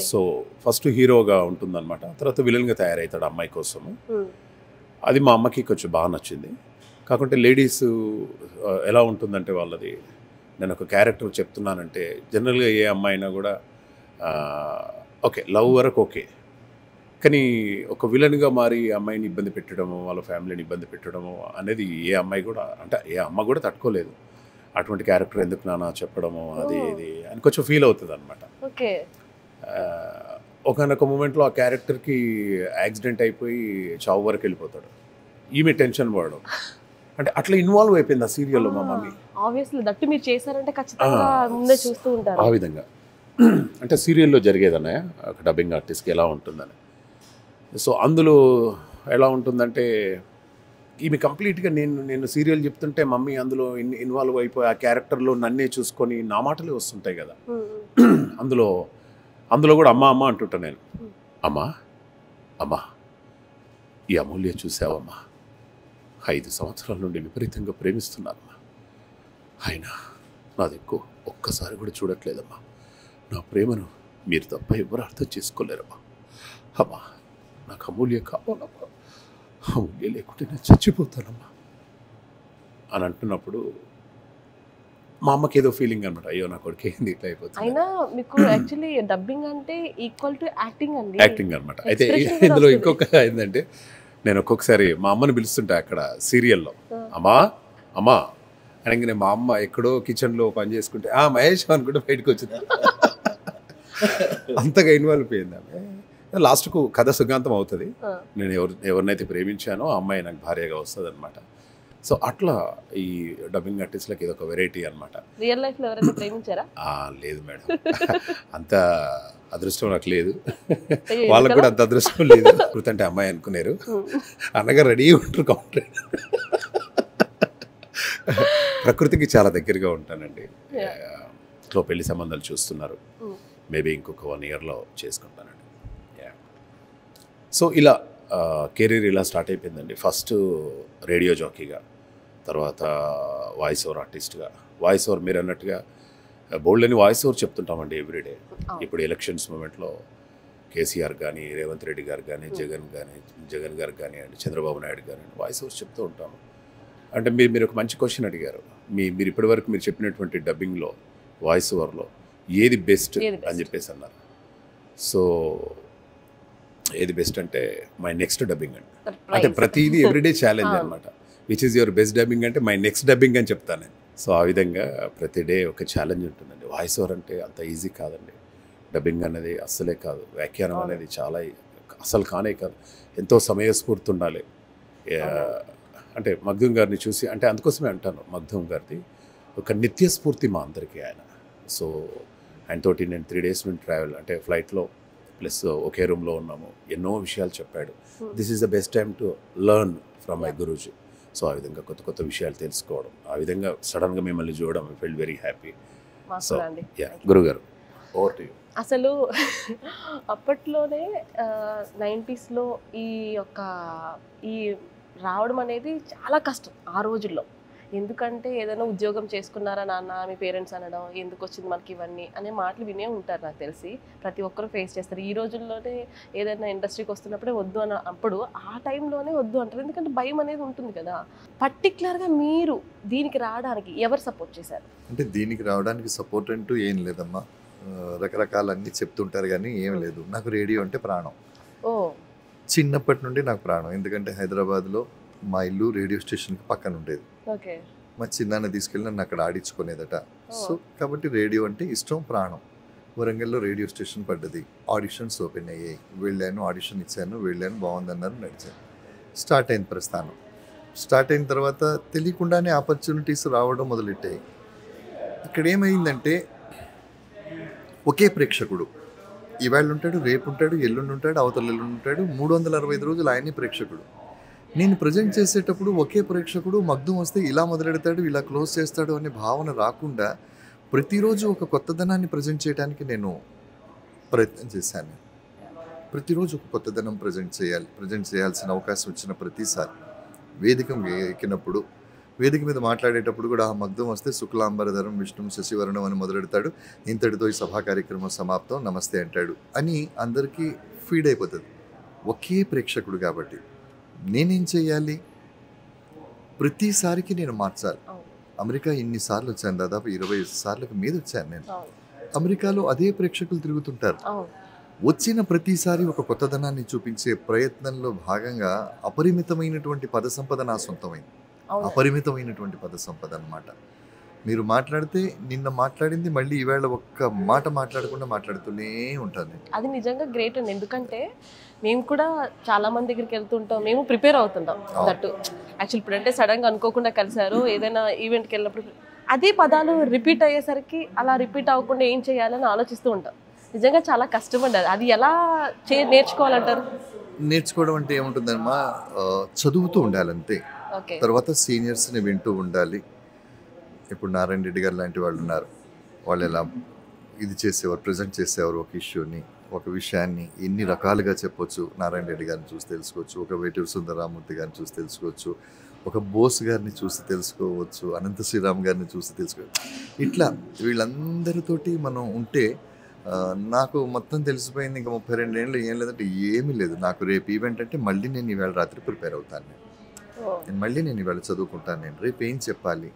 [SPEAKER 3] సో ఫస్ట్ హీరోగా ఉంటుందన్నమాట, తర్వాత విలన్గా తయారవుతాడు అమ్మాయి కోసము. అది మా అమ్మకి కొంచెం బాగా నచ్చింది. కాకుంటే లేడీస్ ఎలా ఉంటుందంటే వాళ్ళది, నేను ఒక క్యారెక్టర్ చెప్తున్నానంటే జనరల్గా ఏ అమ్మాయి అయినా కూడా ఓకే లవ్ వరకు ఓకే, కానీ ఒక విలన్గా మారి అమ్మాయిని ఇబ్బంది పెట్టడము, వాళ్ళ ఫ్యామిలీని ఇబ్బంది పెట్టడము అనేది ఏ అమ్మాయి కూడా, అంటే ఏ అమ్మ కూడా తట్టుకోలేదు. అటువంటి క్యారెక్టర్ ఎందుకు నాన్న చెప్పడము అది ఇది అని కొంచెం ఫీల్ అవుతుంది అనమాట.
[SPEAKER 2] ఓకే.
[SPEAKER 3] ఒకనొక మూమెంట్లో ఆ క్యారెక్టర్కి యాక్సిడెంట్ అయిపోయి చావు వరకు వెళ్ళిపోతాడు. ఈమె టెన్షన్ పడడం, అంటే అట్లా ఇన్వాల్వ్ అయిపోయింది ఆ సీరియల్లో మా మమ్మీ.
[SPEAKER 2] ఆబ్వియస్లీ దట్టు మీరు చేశారంటే ఖచ్చితంగా ముందే చూస్తూ ఉంటారు.
[SPEAKER 3] ఆ విధంగా అంటే సీరియల్లో జరిగేదన్నయ్య ఒక డబ్బింగ్ ఆర్టిస్ట్కి ఎలా ఉంటుందని. సో అందులో ఎలా ఉంటుందంటే, ఈమె కంప్లీట్గా నేను సీరియల్ చెప్తుంటే మమ్మీ అందులో ఇన్వాల్వ్ అయిపోయి ఆ క్యారెక్టర్లో నన్నే చూసుకొని నా మాటలే వస్తుంటాయి కదా. అందులో కూడా అమ్మ అమ్మ అంటుంటా నేను. అమ్మా అమ్మా ఈ అమూల్య చూసావమ్మా, 5 సంవత్సరాల నుండి విపరీతంగా ప్రేమిస్తున్నానమ్మా, అయినా నాది ఎక్కువ ఒక్కసారి కూడా చూడట్లేదమ్మా. నా ప్రేమను మీరు తప్ప ఎవరు అర్థం చేసుకోలేరమ్మా. అమ్మా నాకు అమూల్య కావాలమ్మా, అమూల్య లేకుంటే నేను చచ్చిపోతానమ్మా అని అంటున్నప్పుడు మా అమ్మకి ఏదో ఫీలింగ్ అనమాట, అయ్యో నా కొడుకు ఏంది ఇట్లా అయిపోతుంది.
[SPEAKER 2] అయినా మీకు యాక్చువల్లీ డబ్బింగ్ అంటే ఈక్వల్ టు యాక్టింగ్ అండి,
[SPEAKER 3] యాక్టింగ్ అనమాట. అయితే ఇందులో ఇంకొక ఏంటంటే, నేను ఒక్కొక్కసారి మా అమ్మని పిలుస్తుంటే అక్కడ సీరియల్లో, అమ్మా అమ్మా అనగానే మా అమ్మ ఎక్కడో కిచెన్లో పని చేసుకుంటే మహేష్ అనుకుంటే బయటకు వచ్చింది. అంతగా ఇన్వాల్వ్ అయిపోయింది ఆమె. లాస్ట్కు కథ సుఖాంతం అవుతుంది. నేను ఎవరినైతే ప్రేమించానో ఆ అమ్మాయి నాకు భార్యగా వస్తుంది అనమాట. సో అట్లా ఈ డబ్బింగ్ ఆర్టిస్ట్లకి ఇది ఒక వెరైటీ అనమాట.
[SPEAKER 2] రియల్ లైఫ్ లో ఎవరైనా ప్రేమించారా?
[SPEAKER 3] లేదు మేడం, అంత అదృష్టం నాకు లేదు, వాళ్ళకు కూడా అంత అదృష్టం లేదు. అంటే అమ్మాయి అనుకున్నారు, అన్నగా రెడీ ఉంటారు కౌంటర్. ప్రకృతికి చాలా దగ్గరగా ఉంటానండి. ఇంట్లో పెళ్లి సంబంధాలు చూస్తున్నారు, మేబీ ఇంకొక 1 ఇయర్లో చేసుకుంటానండి. సో ఇలా కెరీర్ ఇలా స్టార్ట్ అయిపోయిందండి. ఫస్ట్ రేడియో జాకీగా, తర్వాత వాయిస్ ఓవర్ ఆర్టిస్ట్గా. వాయిస్ ఓవర్ మీరు అన్నట్టుగా బోల్డని వాయిస్ ఓవర్ చెప్తుంటామండి ఎవ్రీడే. ఇప్పుడు ఎలక్షన్స్ మూమెంట్లో కేసీఆర్ కానీ, రేవంత్ రెడ్డి గారు కానీ, జగన్ గారు కానివ్వండి, చంద్రబాబు నాయుడు కానివ్వండి, వాయిస్ ఓవర్ చెప్తూ ఉంటాము. అంటే మీరు ఒక మంచి క్వశ్చన్ అడిగారు. మీరు ఇప్పటివరకు మీరు చెప్పినటువంటి డబ్బింగ్లో, వాయిస్ ఓవర్లో ఏది బెస్ట్ అని చెప్పేసి అన్నారు. సో ఏది బెస్ట్ అంటే మై నెక్స్ట్ డబ్బింగ్ అండి. అంటే ప్రతిదీ ఎవ్రీడే ఛాలెంజ్ అనమాట. Which is your best dubbing అంటే మై నెక్స్ట్ డబ్బింగ్ అని చెప్తాను నేను. సో ఆ విధంగా ప్రతి డే ఒక ఛాలెంజ్ ఉంటుందండి. వాయిస్ ఓవర్ అంటే అంత ఈజీ కాదండి, డబ్బింగ్ అనేది అస్సలే కాదు. వ్యాఖ్యానం అనేది చాలా అసలు కానే కాదు, ఎంతో సమయస్ఫూర్తి ఉండాలి. అంటే మగ్ధూమ్ గారిని చూసి, అంటే అందుకోసమే అంటాను, మగ్ధూమ్ గారిది ఒక నిత్యస్ఫూర్తి మా అందరికీ ఆయన. సో ఆయనతోటి నేను 3 days నుండి ట్రావెల్, అంటే ఫ్లైట్లో ప్లస్ ఒకే రూమ్లో ఉన్నాము, ఎన్నో విషయాలు చెప్పాడు. This is the best time to learn from my Guruji. So ఆ విధంగా కొత్త కొత్త విషయాలు తెలుసుకోవడం, ఆ విధంగా సడన్గా మిమ్మల్ని చూడడం, I felt very happy. So గురుగారు ఓవర్ టు యూ.
[SPEAKER 2] అసలు అప్పట్లోనే 90s ఈ రావడం అనేది చాలా కష్టం ఆ రోజుల్లో. ఎందుకంటే ఏదైనా ఉద్యోగం చేసుకున్నారా నాన్న మీ పేరెంట్స్ అనడం, ఎందుకు వచ్చింది మనకి ఇవన్నీ అనే మాటలు వినే ఉంటారు నాకు తెలిసి. ప్రతి ఒక్కరు ఫేస్ చేస్తారు. ఈ రోజుల్లోనే ఏదైనా ఇండస్ట్రీకి వస్తున్నప్పుడే వద్దు అని, అప్పుడు ఆ టైంలోనే వద్దు అంటారు, ఎందుకంటే భయం అనేది ఉంటుంది కదా. పర్టికులర్గా మీరు దీనికి రావడానికి ఎవరు సపోర్ట్ చేశారు?
[SPEAKER 4] అంటే దీనికి రావడానికి సపోర్ట్ అంటూ ఏం లేదమ్మా, రకరకాలన్నీ చెప్తుంటారు కానీ ఏం లేదు. నాకు రేడియో అంటే ప్రాణం. చిన్నప్పటి నుండి నాకు ప్రాణం. ఎందుకంటే హైదరాబాద్లో మా ఇల్లు రేడియో స్టేషన్కి పక్కన ఉండేది. మా చిన్నాన్న తీసుకెళ్ళి నన్ను అక్కడ ఆడించుకునేదట. సో కాబట్టి రేడియో అంటే ఇష్టం, ప్రాణం. వరంగల్లో రేడియో స్టేషన్ పడ్డది, ఆడిషన్స్ ఓపెన్ అయ్యాయి, వెళ్ళాను, ఆడిషన్ ఇచ్చాను, వెళ్ళాను, బాగుందన్నారు, నడిచాను. స్టార్ట్ అయింది ప్రస్థానం. స్టార్ట్ అయిన తర్వాత తెలియకుండానే ఆపర్చునిటీస్ రావడం మొదలెట్టాయి. ఇక్కడ ఏమైందంటే ఒకే ప్రేక్షకుడు ఇవాళ ఉంటాడు, రేపు ఉంటాడు, ఎల్లుండి ఉంటాడు, అవతల ఎల్లుండి ఉంటాడు, 365 రోజులు ఆయనే ప్రేక్షకుడు. నేను ప్రజెంట్ చేసేటప్పుడు ఒకే ప్రేక్షకుడు మగ్ధం వస్తే ఇలా మొదలెడతాడు, ఇలా క్లోజ్ చేస్తాడు అనే భావన రాకుండా ప్రతిరోజు ఒక కొత్తదనాన్ని ప్రజెంట్ చేయడానికి నేను ప్రయత్నం చేశాను. ప్రతిరోజు ఒక కొత్తదనం ప్రజెంట్ చేయాల్సిన అవకాశం వచ్చిన ప్రతిసారి వేదిక ఎక్కినప్పుడు, వేదిక మీద మాట్లాడేటప్పుడు కూడా ఆ మగ్ధం వస్తే శుక్లాంబరధరం విష్ణు శశివరణం అని మొదలెడతాడు, ఇంతటితో ఈ సభా కార్యక్రమం సమాప్తం, నమస్తే అంటాడు అని అందరికీ ఫీడ్ అయిపోతుంది. ఒకే ప్రేక్షకుడు కాబట్టి నేనేం చేయాలి? ప్రతిసారికి నేను మార్చాలి. అమెరికా ఇన్నిసార్లు వచ్చాను, దాదాపు 20 సార్లకు మీద వచ్చాను నేను. అమెరికాలో అదే ప్రేక్షకులు తిరుగుతుంటారు. వచ్చిన ప్రతిసారి ఒక కొత్తదనాన్ని చూపించే ప్రయత్నంలో భాగంగా అపరిమితమైనటువంటి పద సంపద నా సొంతమైంది. అపరిమితమైనటువంటి పద సంపద అన్నమాట. మీరు మాట్లాడితే నిన్న మాట్లాడింది మళ్ళీ ఈవేళ ఒక్క మాట మాట్లాడకుండా మాట్లాడుతూనే ఉంటాను.
[SPEAKER 2] అది నిజంగా గ్రేట్ అండి. ఎందుకంటే మేము కూడా చాలా మంది దగ్గరికి వెళ్తుంటాం, మేము ప్రిపేర్ అవుతుంటాం దట్టు. యాక్చువల్ ఇప్పుడు అంటే సడన్గా అనుకోకుండా కలిసారు, ఏదైనా ఈవెంట్కి వెళ్ళినప్పుడు అదే పదాలు రిపీట్ అయ్యేసరికి అలా రిపీట్ అవ్వకుండా ఏం చేయాలని ఆలోచిస్తూ ఉంటాం. నిజంగా చాలా కష్టపడ్డ అది ఎలా నేర్చుకోవాలంటారు?
[SPEAKER 4] నేర్చుకోవడం అంటే ఏముంటుందమ్మా, చదువుతూ ఉండాలంతే. తర్వాత సీనియర్స్ని వింటూ ఉండాలి. ఇప్పుడు నారాయణ రెడ్డి గారు లాంటి వాళ్ళు ఉన్నారు, వాళ్ళు ఎలా ఇది చేసేవారు, ప్రజెంట్ చేసేవారు ఒక ఇష్యూని, ఒక విషయాన్ని ఎన్ని రకాలుగా చెప్పొచ్చు. నారాయణ రెడ్డి గారిని చూసి తెలుసుకోవచ్చు, ఒక వేటూరి సుందరరామూర్తి గారిని చూసి తెలుసుకోవచ్చు, ఒక బోస్ గారిని చూసి తెలుసుకోవచ్చు, అనంత శ్రీరామ్ గారిని చూసి తెలుసుకోవచ్చు. ఇట్లా వీళ్ళందరితోటి మనం ఉంటే నాకు మొత్తం తెలిసిపోయింది. ఇంకా 32 ఏళ్ళు ఏం లేదంటే ఏమీ లేదు. నాకు రేపు ఈవెంట్ అంటే మళ్ళీ నేను ఈవేళ రాత్రి ప్రిపేర్ అవుతాను. మళ్ళీ నేను ఈవేళ చదువుకుంటాను. నేను రేపు ఏం చెప్పాలి.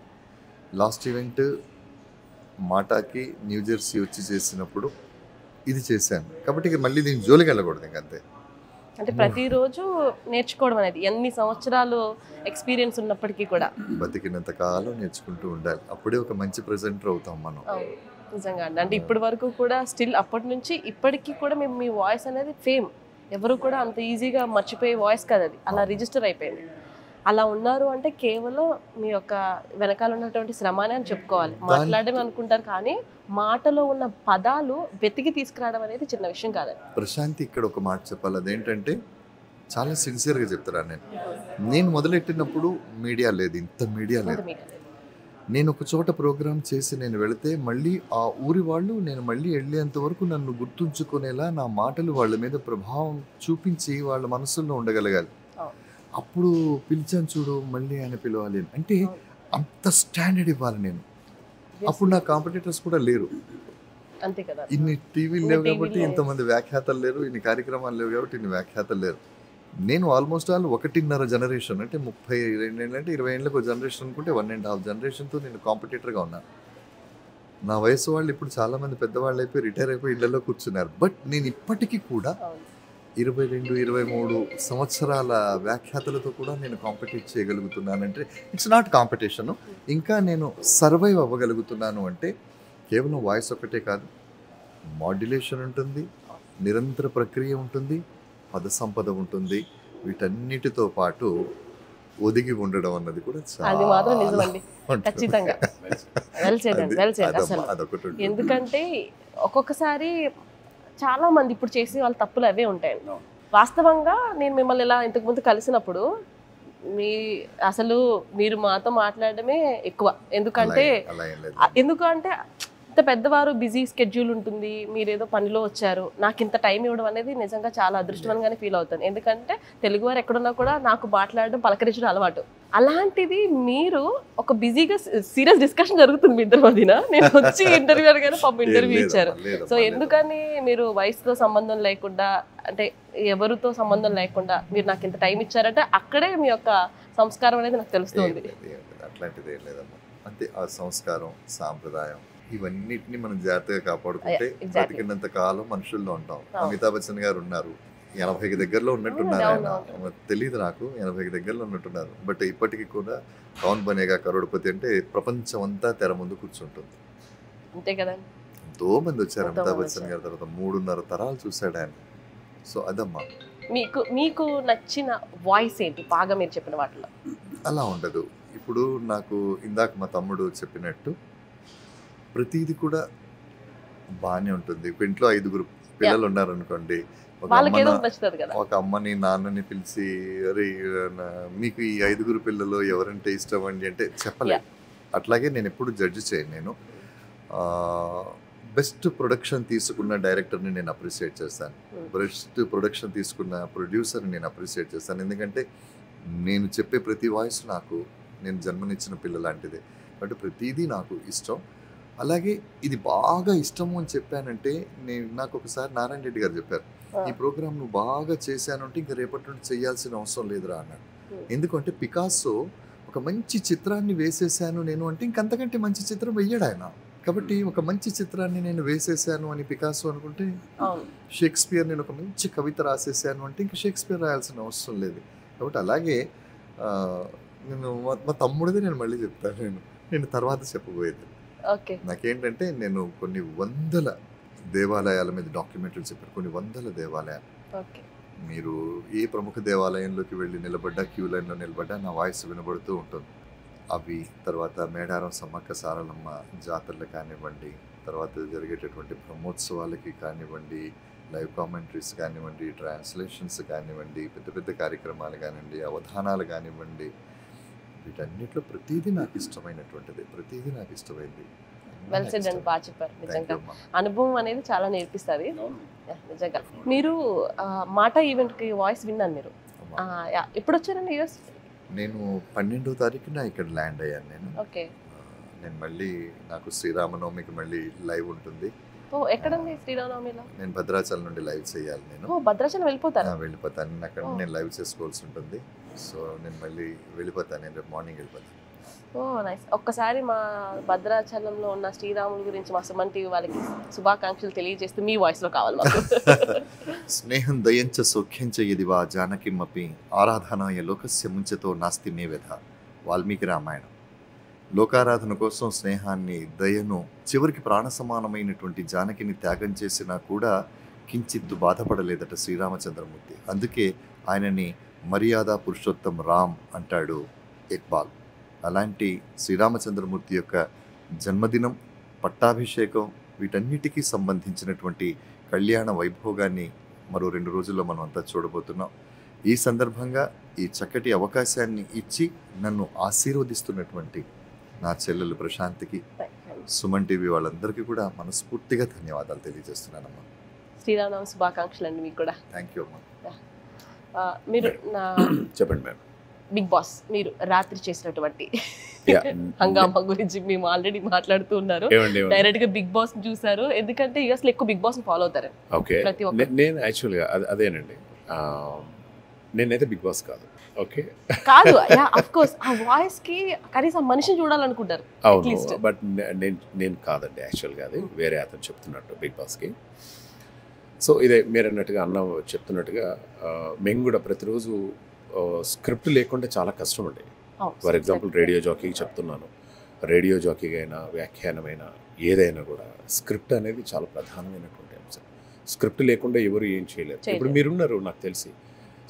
[SPEAKER 4] లాస్ట్ ఈవెంట్ మాటాకి న్యూ జెర్సీ వచ్చి చేసినప్పుడు ఇది చేశాను కాబట్టి ఇక మళ్ళీ దీని జోలికి వెళ్ళకూడదు. ఇంకంతే.
[SPEAKER 2] అంటే ప్రతిరోజు నేర్చుకోవడం అనేది ఎన్ని సంవత్సరాలు ఎక్స్పీరియన్స్ ఉన్నప్పటికీ కూడా
[SPEAKER 4] బతికినంత కాలం నేర్చుకుంటూ ఉండాలి. అప్పుడే ఒక మంచి ప్రెజెంటర్ అవుతాం మనం.
[SPEAKER 2] నిజంగా అండి. అంటే ఇప్పటి వరకు కూడా స్టిల్ అప్పటి నుంచి ఇప్పటికీ కూడా మేము మీ వాయిస్ అనేది ఫేమ్, ఎవరు కూడా అంత ఈజీగా మర్చిపోయే వాయిస్ కాదు, అది అలా రిజిస్టర్ అయిపోయింది. అలా ఉన్నారు అంటే కేవలం మీ యొక్క వెనకాల ఉన్నటువంటి శ్రమనే అని చెప్పుకోవాలి. మాట్లాడడం అనుకుంటారు కానీ మాటలో ఉన్న పదాలు వెతికి తీసుకురావడం అనేది చిన్న విషయం కాదండి.
[SPEAKER 4] ప్రశాంతి ఇక్కడ ఒక మాట చెప్పాలి, అదేంటంటే చాలా సిన్సియర్గా చెప్తాను. నేను మొదలెట్టినప్పుడు మీడియా లేదు, ఇంత మీడియా లేదు. నేను ఒక చోట ప్రోగ్రామ్ చేసి నేను వెళితే మళ్ళీ ఆ ఊరి వాళ్ళు నేను మళ్ళీ వెళ్ళేంత వరకు నన్ను గుర్తుంచుకునేలా నా మాటలు వాళ్ళ మీద ప్రభావం చూపించి వాళ్ళ మనసుల్లో ఉండగలగాలి. అప్పుడు పిలిచాను చూడు మళ్ళీ ఆయన పిలవాలి అంటే అంత స్టాండర్డ్ ఇవ్వాలి నేను. అప్పుడు నా కాంపిటీటర్స్ కూడా లేరు.
[SPEAKER 2] అంతే కదా.
[SPEAKER 4] ఇన్ని టీవీలు లేవు కాబట్టి ఇంతమంది వ్యాఖ్యాతలు లేరు, ఇన్ని కార్యక్రమాలు లేవు కాబట్టి ఇన్ని వ్యాఖ్యాతలు లేరు. నేను ఆల్మోస్ట్ ఆల్ 1.5 జనరేషన్ అంటే 32 ఏళ్ళు అంటే 20 ఏళ్ళకి ఒక జనరేషన్ అనుకుంటే 1.5 జనరేషన్తో నేను కాంపిటీటర్గా ఉన్నాను. నా వయసు వాళ్ళు ఇప్పుడు చాలామంది పెద్దవాళ్ళు అయిపోయి రిటైర్ అయిపోయి ఇళ్లలో కూర్చున్నారు. బట్ నేను ఇప్పటికీ కూడా 22-23 సంవత్సరాల వ్యాఖ్యాతలతో కూడా నేను కాంపిటీట్ చేయగలుగుతున్నానంటే ఇట్స్ నాట్ కాంపిటీషను. ఇంకా నేను సర్వైవ్ అవ్వగలుగుతున్నాను అంటే కేవలం వాయిస్ ఒక్కటే కాదు, మాడ్యులేషన్ ఉంటుంది, నిరంతర ప్రక్రియ ఉంటుంది, పద సంపద ఉంటుంది. వీటన్నిటితో పాటు ఒదిగి ఉండడం అన్నది కూడా
[SPEAKER 2] అది మాత్రం నిజమండి, ఖచ్చితంగా. అసలు ఎందుకంటే ఒక్కొక్కసారి చాలా మంది ఇప్పుడు చేసే వాళ్ళ తప్పులు అవే ఉంటాయండి. వాస్తవంగా నేను మిమ్మల్ని ఇలా ఇంతకుముందు కలిసినప్పుడు మీరు మాతో మాట్లాడడమే ఎక్కువ. ఎందుకంటే ఇంత పెద్దవారు బిజీ స్కెడ్యూల్ ఉంటుంది, మీరేదో పనిలో వచ్చారు, నాకు ఇంత టైం ఇవ్వడం అనేది నిజంగా చాలా అదృష్టంగానే ఫీల్ అవుతాను. ఎందుకంటే తెలుగువారు ఎక్కడున్నా కూడా నాకు మాట్లాడడం పలకరించడం అలవాటు. అలాంటిది మీరు ఒక బిజీగా సీరియస్ డిస్కషన్ జరుగుతుంది మీ ఇద్దరి మధ్యన, నేను వచ్చి ఇంటర్వ్యూ అడిగాను, పాపం ఇంటర్వ్యూ ఇచ్చారు. సో ఎందుకని మీరు వయసుతో సంబంధం లేకుండా అంటే ఎవరితో సంబంధం లేకుండా మీరు నాకు ఇంత టైం ఇచ్చారంటే అక్కడే మీ యొక్క సంస్కారం అనేది నాకు తెలుస్తుంది.
[SPEAKER 4] అట్లాంటిది ఏం లేదమ్మా, అంటే ఆ సంస్కారం సాంప్రదాయం ఇవన్నిటిని మనం జాగ్రత్తగా కాపాడుకుంటే బతికినంత కాలం మనుషుల్లో ఉంటాం. అమితాబ్ బచ్చన్ గారు ఉన్నారు, 80కి దగ్గరలో ఉన్నట్టున్నారు. ఆయన తెలియదు నాకు, 80కి దగ్గరలో ఉన్నట్టున్నారు. బట్ ఇప్పటికీ కూడా కౌన్ బనేగా కరోడ్పతి అంటే ప్రపంచం అంతా తెర ముందు కూర్చుంటుంది.
[SPEAKER 2] అంతే కదండి.
[SPEAKER 4] ఎంతో మంది వచ్చారు. అమితాబ్ బచ్చన్ గారి తర్వాత 3.5 తరాలు చూశాడు ఆయన. సో అదమ్మా.
[SPEAKER 2] మీకు నచ్చిన వాయిస్ ఏంటి బాగా మీరు చెప్పిన వాటిలో?
[SPEAKER 4] అలా ఉండదు. ఇప్పుడు నాకు ఇందాక మా తమ్ముడు చెప్పినట్టు ప్రతిదీ కూడా బాగానే ఉంటుంది. ఇప్పుడు ఇంట్లో 5 పిల్లలు ఉన్నారనుకోండి, ఒక అమ్మని నాన్నని పిలిచి అరే మీకు ఈ 5 పిల్లలు ఎవరంటే ఇష్టం అండి అంటే చెప్పలేదు. అట్లాగే నేను ఎప్పుడు జడ్జి చేయను. నేను బెస్ట్ ప్రొడక్షన్ తీసుకున్న డైరెక్టర్ని నేను అప్రిషియేట్ చేస్తాను, బెస్ట్ ప్రొడక్షన్ తీసుకున్న ప్రొడ్యూసర్ని నేను అప్రిషియేట్ చేస్తాను. ఎందుకంటే నేను చెప్పే ప్రతి వాయిస్ నేను జన్మనిచ్చిన పిల్ల లాంటిదే కాబట్టి ప్రతిదీ నాకు ఇష్టం. అలాగే ఇది బాగా ఇష్టము అని చెప్పానంటే నాకు ఒకసారి నారాయణ రెడ్డి గారు చెప్పారు, ఈ ప్రోగ్రామ్ నువ్వు బాగా చేశాను అంటే ఇంకా రేపటి నుండి చేయాల్సిన అవసరం లేదురా అన్నాడు. ఎందుకంటే పికాసో ఒక మంచి చిత్రాన్ని వేసేసాను నేను అంటే ఇంకంతకంటే మంచి చిత్రం వెయ్యడు ఆయన. కాబట్టి ఒక మంచి చిత్రాన్ని నేను వేసేసాను అని పికాసో అనుకుంటే, షేక్స్పియర్ నేను ఒక మంచి కవిత రాసేసాను అంటే ఇంకా షేక్స్పియర్ రాయాల్సిన అవసరం లేదు. కాబట్టి అలాగే నేను మా తమ్ముడిది నేను మళ్ళీ చెప్తాను, నేను తర్వాత చెప్పబోయేది. నాకేంటంటే నేను కొన్ని 100 దేవాలయాల మీద డాక్యుమెంటరీ చెప్పాను, కొన్ని 100 దేవాలయాలు. మీరు ఏ ప్రముఖ దేవాలయంలోకి వెళ్ళి నిలబడ్డా, క్యూ లైన్లో నిలబడ్డా నా వాయిస్ వినబడుతూ ఉంటుంది. అవి తర్వాత మేడారం సమ్మక్క సారలమ్మ జాతరలు కానివ్వండి, తర్వాత జరిగేటటువంటి బ్రహ్మోత్సవాలకి కానివ్వండి, లైవ్ కామెంటరీస్ కానివ్వండి, ట్రాన్స్లేషన్స్ కానివ్వండి, పెద్ద పెద్ద కార్యక్రమాలు కానివ్వండి, అవధానాలు కానివ్వండి, వీటన్నిటిలో ప్రతిదీ నాకు ఇష్టమైనటువంటిది, ప్రతిదీ నాకు ఇష్టమైంది.
[SPEAKER 2] బాగా చెప్పారు. నిజంగా అనుభవం అనేది చాలా నేర్పిస్తుంది నిజంగా. మీరు మాట ఈవెంట్కి వాయిస్ విన్నాను. మీరు ఎప్పుడు వచ్చారండి యూఎస్?
[SPEAKER 4] నేను 12వ తారీఖున ఇక్కడ ల్యాండ్ అయ్యాను. నేను మళ్ళీ నాకు శ్రీరామనవమికి మళ్ళీ లైవ్ ఉంటుంది.
[SPEAKER 2] ఎక్కడండి శ్రీరామనవమిలో?
[SPEAKER 4] నేను భద్రాచలం నుండి లైవ్ చేయాలి. నేను
[SPEAKER 2] భద్రాచలం
[SPEAKER 4] వెళ్ళిపోతాను. అక్కడ నేను లైవ్ చేసుకోవాల్సి ఉంటుంది. సో నేను మళ్ళీ వెళ్ళిపోతాను, నేను రేపు మార్నింగ్ వెళ్ళిపోతాను.
[SPEAKER 2] నైస్. ఒక్కసారి మా భద్రాచలంలో ఉన్న శ్రీరాముల గురించి మా సుమన్ టీవీ వాళ్ళకి శుభాకాంక్షలు తెలియజేస్తే మీ వాయిస్ లో కావాలి మాకు.
[SPEAKER 4] స్నేహం దయంచ సౌఖ్యంచ యదివా జానకిమపి ఆరాధనాయ లోకస్య ముంచతో నాస్తి మే వ్యధ. వాల్మీకి రామాయణం. లోకారాధన కోసం స్నేహాన్ని, దయను, చివరికి ప్రాణ సమానమైనటువంటి జానకిని త్యాగం చేసినా కూడా కించిత్తు బాధపడలేదట శ్రీరామచంద్రమూర్తి. అందుకే ఆయనని మర్యాద పురుషోత్తం రామ్ అంటాడు ఇక్బాల్. అలాంటి శ్రీరామచంద్రమూర్తి యొక్క జన్మదినం, పట్టాభిషేకం, వీటన్నిటికీ సంబంధించినటువంటి కళ్యాణ వైభోగాన్ని మరో 2 రోజుల్లో మనం అంతా చూడబోతున్నాం. ఈ సందర్భంగా ఈ చక్కటి అవకాశాన్ని ఇచ్చి నన్ను ఆశీర్వదిస్తున్నటువంటి నా చెల్లెలు ప్రశాంతికి, సుమన్ టీవీ వాళ్ళందరికీ కూడా మనస్ఫూర్తిగా ధన్యవాదాలు తెలియజేస్తున్నానమ్మా.
[SPEAKER 2] శ్రీరామనవమి శుభాకాంక్షలు అండి మీకు కూడా.
[SPEAKER 4] థ్యాంక్ యూ అమ్మా.
[SPEAKER 2] మీరు
[SPEAKER 3] చెప్పండి మేడం.
[SPEAKER 2] బిగ్ బాస్ మీరు రాత్రి చేసినటువంటి హంగామా గురించి మేము ఆల్రెడీ మాట్లాడుతూ ఉన్నారు. డైరెక్ట్ గా బిగ్ బాస్ చూసారు, ఎందుకంటే యూఎస్ ఎక్కువ బిగ్ బాస్ ఫాలో అవుతారు.
[SPEAKER 3] ఓకే, నేను యాక్చువల్గా అదేనండి, నేనైతే బిగ్ బాస్ కాదు. ఓకే
[SPEAKER 2] కాదు, ఆఫ్ కోర్స్ ఆ వాయిస్ కి కనీసం మనిషిని చూడాలనుకుంటారు.
[SPEAKER 3] అవును, బట్ నేను కాదండి యాక్చువల్గా, అది వేరే అతను చెప్తున్నట్టు బిగ్ బాస్కి. సో ఇదే మీరు అన్నట్టుగా అన్న చెప్తున్నట్టుగా మేము కూడా ప్రతిరోజు స్క్రిప్ట్ లేకుండా చాలా కష్టం అండి. ఫర్ ఎగ్జాంపుల్ రేడియో జాకీకి చెప్తున్నాను, రేడియో జాకీగా అయినా వ్యాఖ్యానమైనా ఏదైనా కూడా స్క్రిప్ట్ అనేది చాలా ప్రధానమైనటువంటి అంశం. స్క్రిప్ట్ లేకుండా ఎవరు ఏం చేయలేరు. ఇప్పుడు మీరున్నారు నాకు తెలిసి.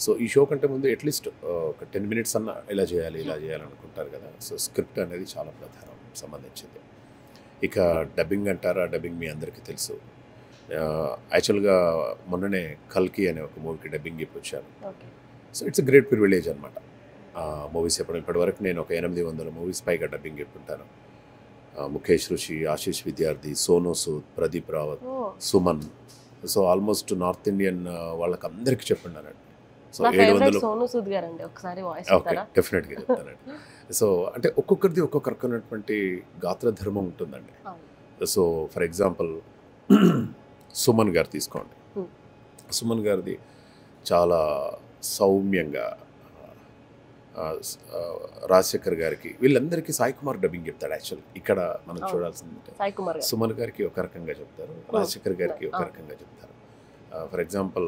[SPEAKER 3] సో ఈ షో కంటే ముందు అట్లీస్ట్ ఒక 10 minutes అన్న ఇలా చేయాలి అనుకుంటారు కదా. సో స్క్రిప్ట్ అనేది చాలా ప్రధానం సంబంధించింది. ఇక డబ్బింగ్ అంటారా, డబ్బింగ్ మీ అందరికీ తెలుసు. యాక్చువల్గా మొన్ననే కల్కి అనే ఒక మూవీకి డబ్బింగ్ ఇప్పొచ్చాను. సో ఇట్స్ గ్రేట్ ప్రివిలేజ్ అనమాట. మూవీస్ చెప్పడం ఇప్పటివరకు నేను ఒక 800 మూవీస్ పైగా డబ్బింగ్ చెప్పుంటాను. Mukesh Rishi, Ashish Vidyarthi, Sonu Sood, Pradeep Rawat, Suman. So almost north Indian వాళ్ళకి అందరికీ చెప్పండి. సో 700
[SPEAKER 2] సోనూ సూద్ గారండి, ఒకసారి వాయిస్
[SPEAKER 3] ఓకే డెఫినెట్గా చెప్తానండి. సో అంటే ఒక్కొక్కరిది ఒక్కొక్క రకమైనటువంటి గాత్ర ధర్మం ఉంటుందండి. సో ఫర్ ఎగ్జాంపుల్ సుమన్ గారు తీసుకోండి. సుమన్ గారిది చాలా సౌమ్యంగా, రాజశేఖర్ గారికి, వీళ్ళందరికీ సాయి కుమార్ డబ్బింగ్ చెప్తాడు. యాక్చువల్ ఇక్కడ మనం చూడాల్సింది సుమన్ గారికి ఒక రకంగా చెప్తారు, రాజశేఖర్ గారికి ఒక రకంగా చెప్తారు. ఫర్ ఎగ్జాంపుల్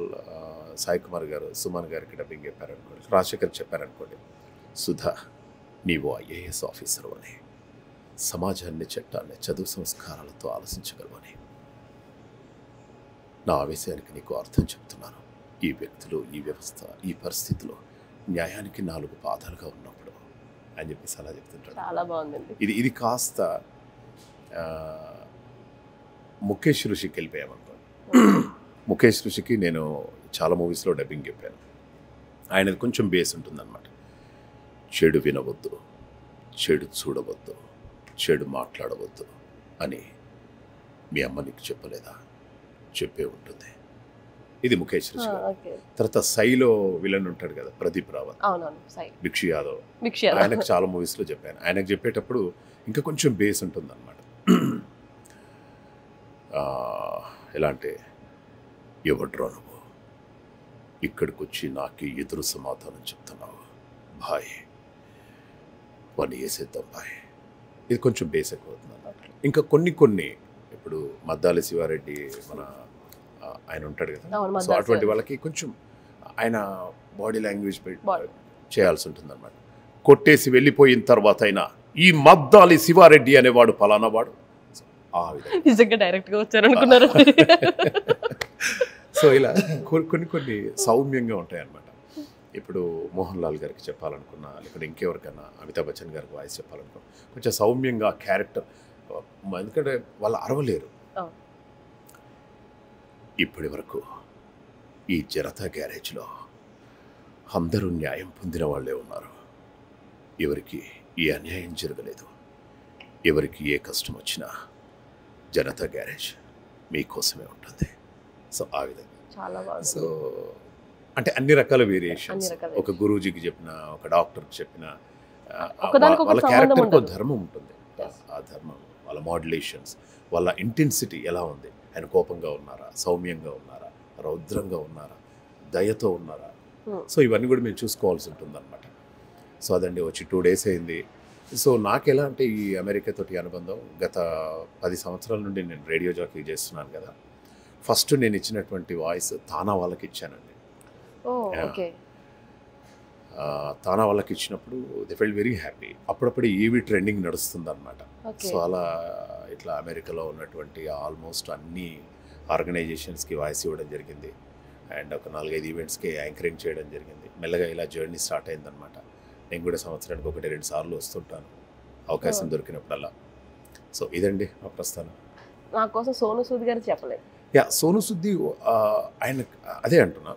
[SPEAKER 3] సాయి కుమార్ గారు సుమన్ గారికి డబ్బింగ్ చెప్పారనుకోండి, రాజశేఖర్ చెప్పారనుకోండి, సుధా నీవు IAS ఆఫీసరు అని, సమాజాన్ని, చట్టాన్ని చదువు సంస్కారాలతో ఆలోచించగలవని, నా ఆవేశానికి నీకు అర్థం చెప్తున్నాను. ఈ వ్యక్తులు, ఈ వ్యవస్థ, ఈ పరిస్థితిలో న్యాయానికి 4 పాదాలుగా ఉన్నప్పుడు అని చెప్పేసి అలా చెప్తుంటాడు.
[SPEAKER 2] చాలా బాగుందండి.
[SPEAKER 3] ఇది కాస్త ముఖేష్ ఋషికి వెళ్ళిపోయామనుకో. ముఖేష్ ఋషికి నేను చాలా మూవీస్లో డబ్బింగ్ చెప్పాను. ఆయనది కొంచెం బేస్ ఉంటుందన్నమాట. చెడు వినవద్దు, చెడు చూడవద్దు, చెడు మాట్లాడవద్దు అని మీ అమ్మ నీకు చెప్పలేదా? చెప్పే ఉంటుంది. ఇది ముఖేష్ ఋషి గారు. తర్వాత సైలో విలన్ ఉంటాడు కదా, ప్రదీప్ రావత్, భిక్షు యాదవ్. ఆయనకు చాలా మూవీస్లో చెప్పాను. ఆయనకు చెప్పేటప్పుడు ఇంకా కొంచెం బేస్ ఉంటుందన్నమాట. ఎలా అంటే, ఎవడ్రా నువ్వు ఇక్కడికి వచ్చి నాకు ఎదురు సమాధానం చెప్తున్నావు బాయ్, పని వేసేద్దాం బాయ్. ఇది కొంచెం బేస్ ఎక్కువ అవుతుంది. ఇంకా కొన్ని ఇప్పుడు మద్దాలి శివారెడ్డి మన ఆయన ఉంటాడు కదా, సో అటువంటి వాళ్ళకి కొంచెం ఆయన బాడీ లాంగ్వేజ్ చేయాల్సి ఉంటుంది అన్నమాట. కొట్టేసి వెళ్ళిపోయిన తర్వాత అయినా ఈ మద్దాలి శివారెడ్డి అనేవాడు పలానా వాడు, ఆ విధంగా
[SPEAKER 2] డైరెక్ట్గా వచ్చారనుకున్నారు.
[SPEAKER 3] సో ఇలా కొన్ని సౌమ్యంగా ఉంటాయి అన్నమాట. ఇప్పుడు మోహన్ లాల్ గారికి చెప్పాలనుకున్నా, లేకపోతే ఇంకెవరికైనా అమితాబ్ బచ్చన్ గారికి వాయిస్ చెప్పాలనుకున్నా కొంచెం సౌమ్యంగా క్యారెక్టర్, ఎందుకంటే వాళ్ళు అరవలేరు. ఇప్పటి వరకు ఈ జనతా గ్యారేజ్లో అందరూ న్యాయం పొందిన వాళ్ళే ఉన్నారు. ఎవరికి ఏ అన్యాయం జరగలేదు. ఎవరికి ఏ కష్టం వచ్చినా జనతా గ్యారేజ్ మీకోసమే ఉంటుంది. సో ఆ విధంగా
[SPEAKER 2] చాలా బాగుంది.
[SPEAKER 3] సో అంటే అన్ని రకాల వేరియేషన్స్, ఒక గురూజీకి చెప్పిన, ఒక డాక్టర్కి చెప్పిన, వాళ్ళ క్యారెక్టర్కి ఒక ధర్మం ఉంటుంది. ఆ ధర్మం, వాళ్ళ మాడ్యులేషన్స్, వాళ్ళ ఇంటెన్సిటీ ఎలా ఉంది, ఆయన కోపంగా ఉన్నారా, సౌమ్యంగా ఉన్నారా, రౌద్రంగా ఉన్నారా, దయతో ఉన్నారా, సో ఇవన్నీ కూడా మేము చూసుకోవాల్సి ఉంటుంది అనమాట. సో అదండి, వచ్చి 2 days అయింది. సో నాకు ఎలా అంటే ఈ అమెరికా తోటి అనుబంధం గత 10 సంవత్సరాల నుండి నేను రేడియో జాకీ చేస్తున్నాను కదా. ఫస్ట్ నేను ఇచ్చినటువంటి వాయిస్ తానా వాళ్ళకి ఇచ్చానండి. తానా వాళ్ళకి ఇచ్చినప్పుడు దే ఫెల్ట్ వెరీ హ్యాపీ. అప్పుడప్పుడు ఈవీ ట్రెండింగ్ నడుస్తుంది అనమాట. సో అలా ఇట్లా అమెరికాలో ఉన్నటువంటి ఆల్మోస్ట్ అన్ని ఆర్గనైజేషన్స్కి వాయిస్ ఇవ్వడం జరిగింది. అండ్ ఒక 4-5 ఈవెంట్స్కి యాంకరింగ్ చేయడం జరిగింది. మెల్లగా ఇలా జర్నీ స్టార్ట్ అయిందనమాట. నేను కూడా సంవత్సరానికి 1-2 సార్లు వస్తుంటాను అవకాశం దొరికినప్పుడల్లా. సో ఇదండి మా ప్రస్థానం.
[SPEAKER 2] నా కోసం సోను సూద్ గారు చెప్పలేదు.
[SPEAKER 3] యా, సోను సుద్ది ఆయన అదే అంటున్నా,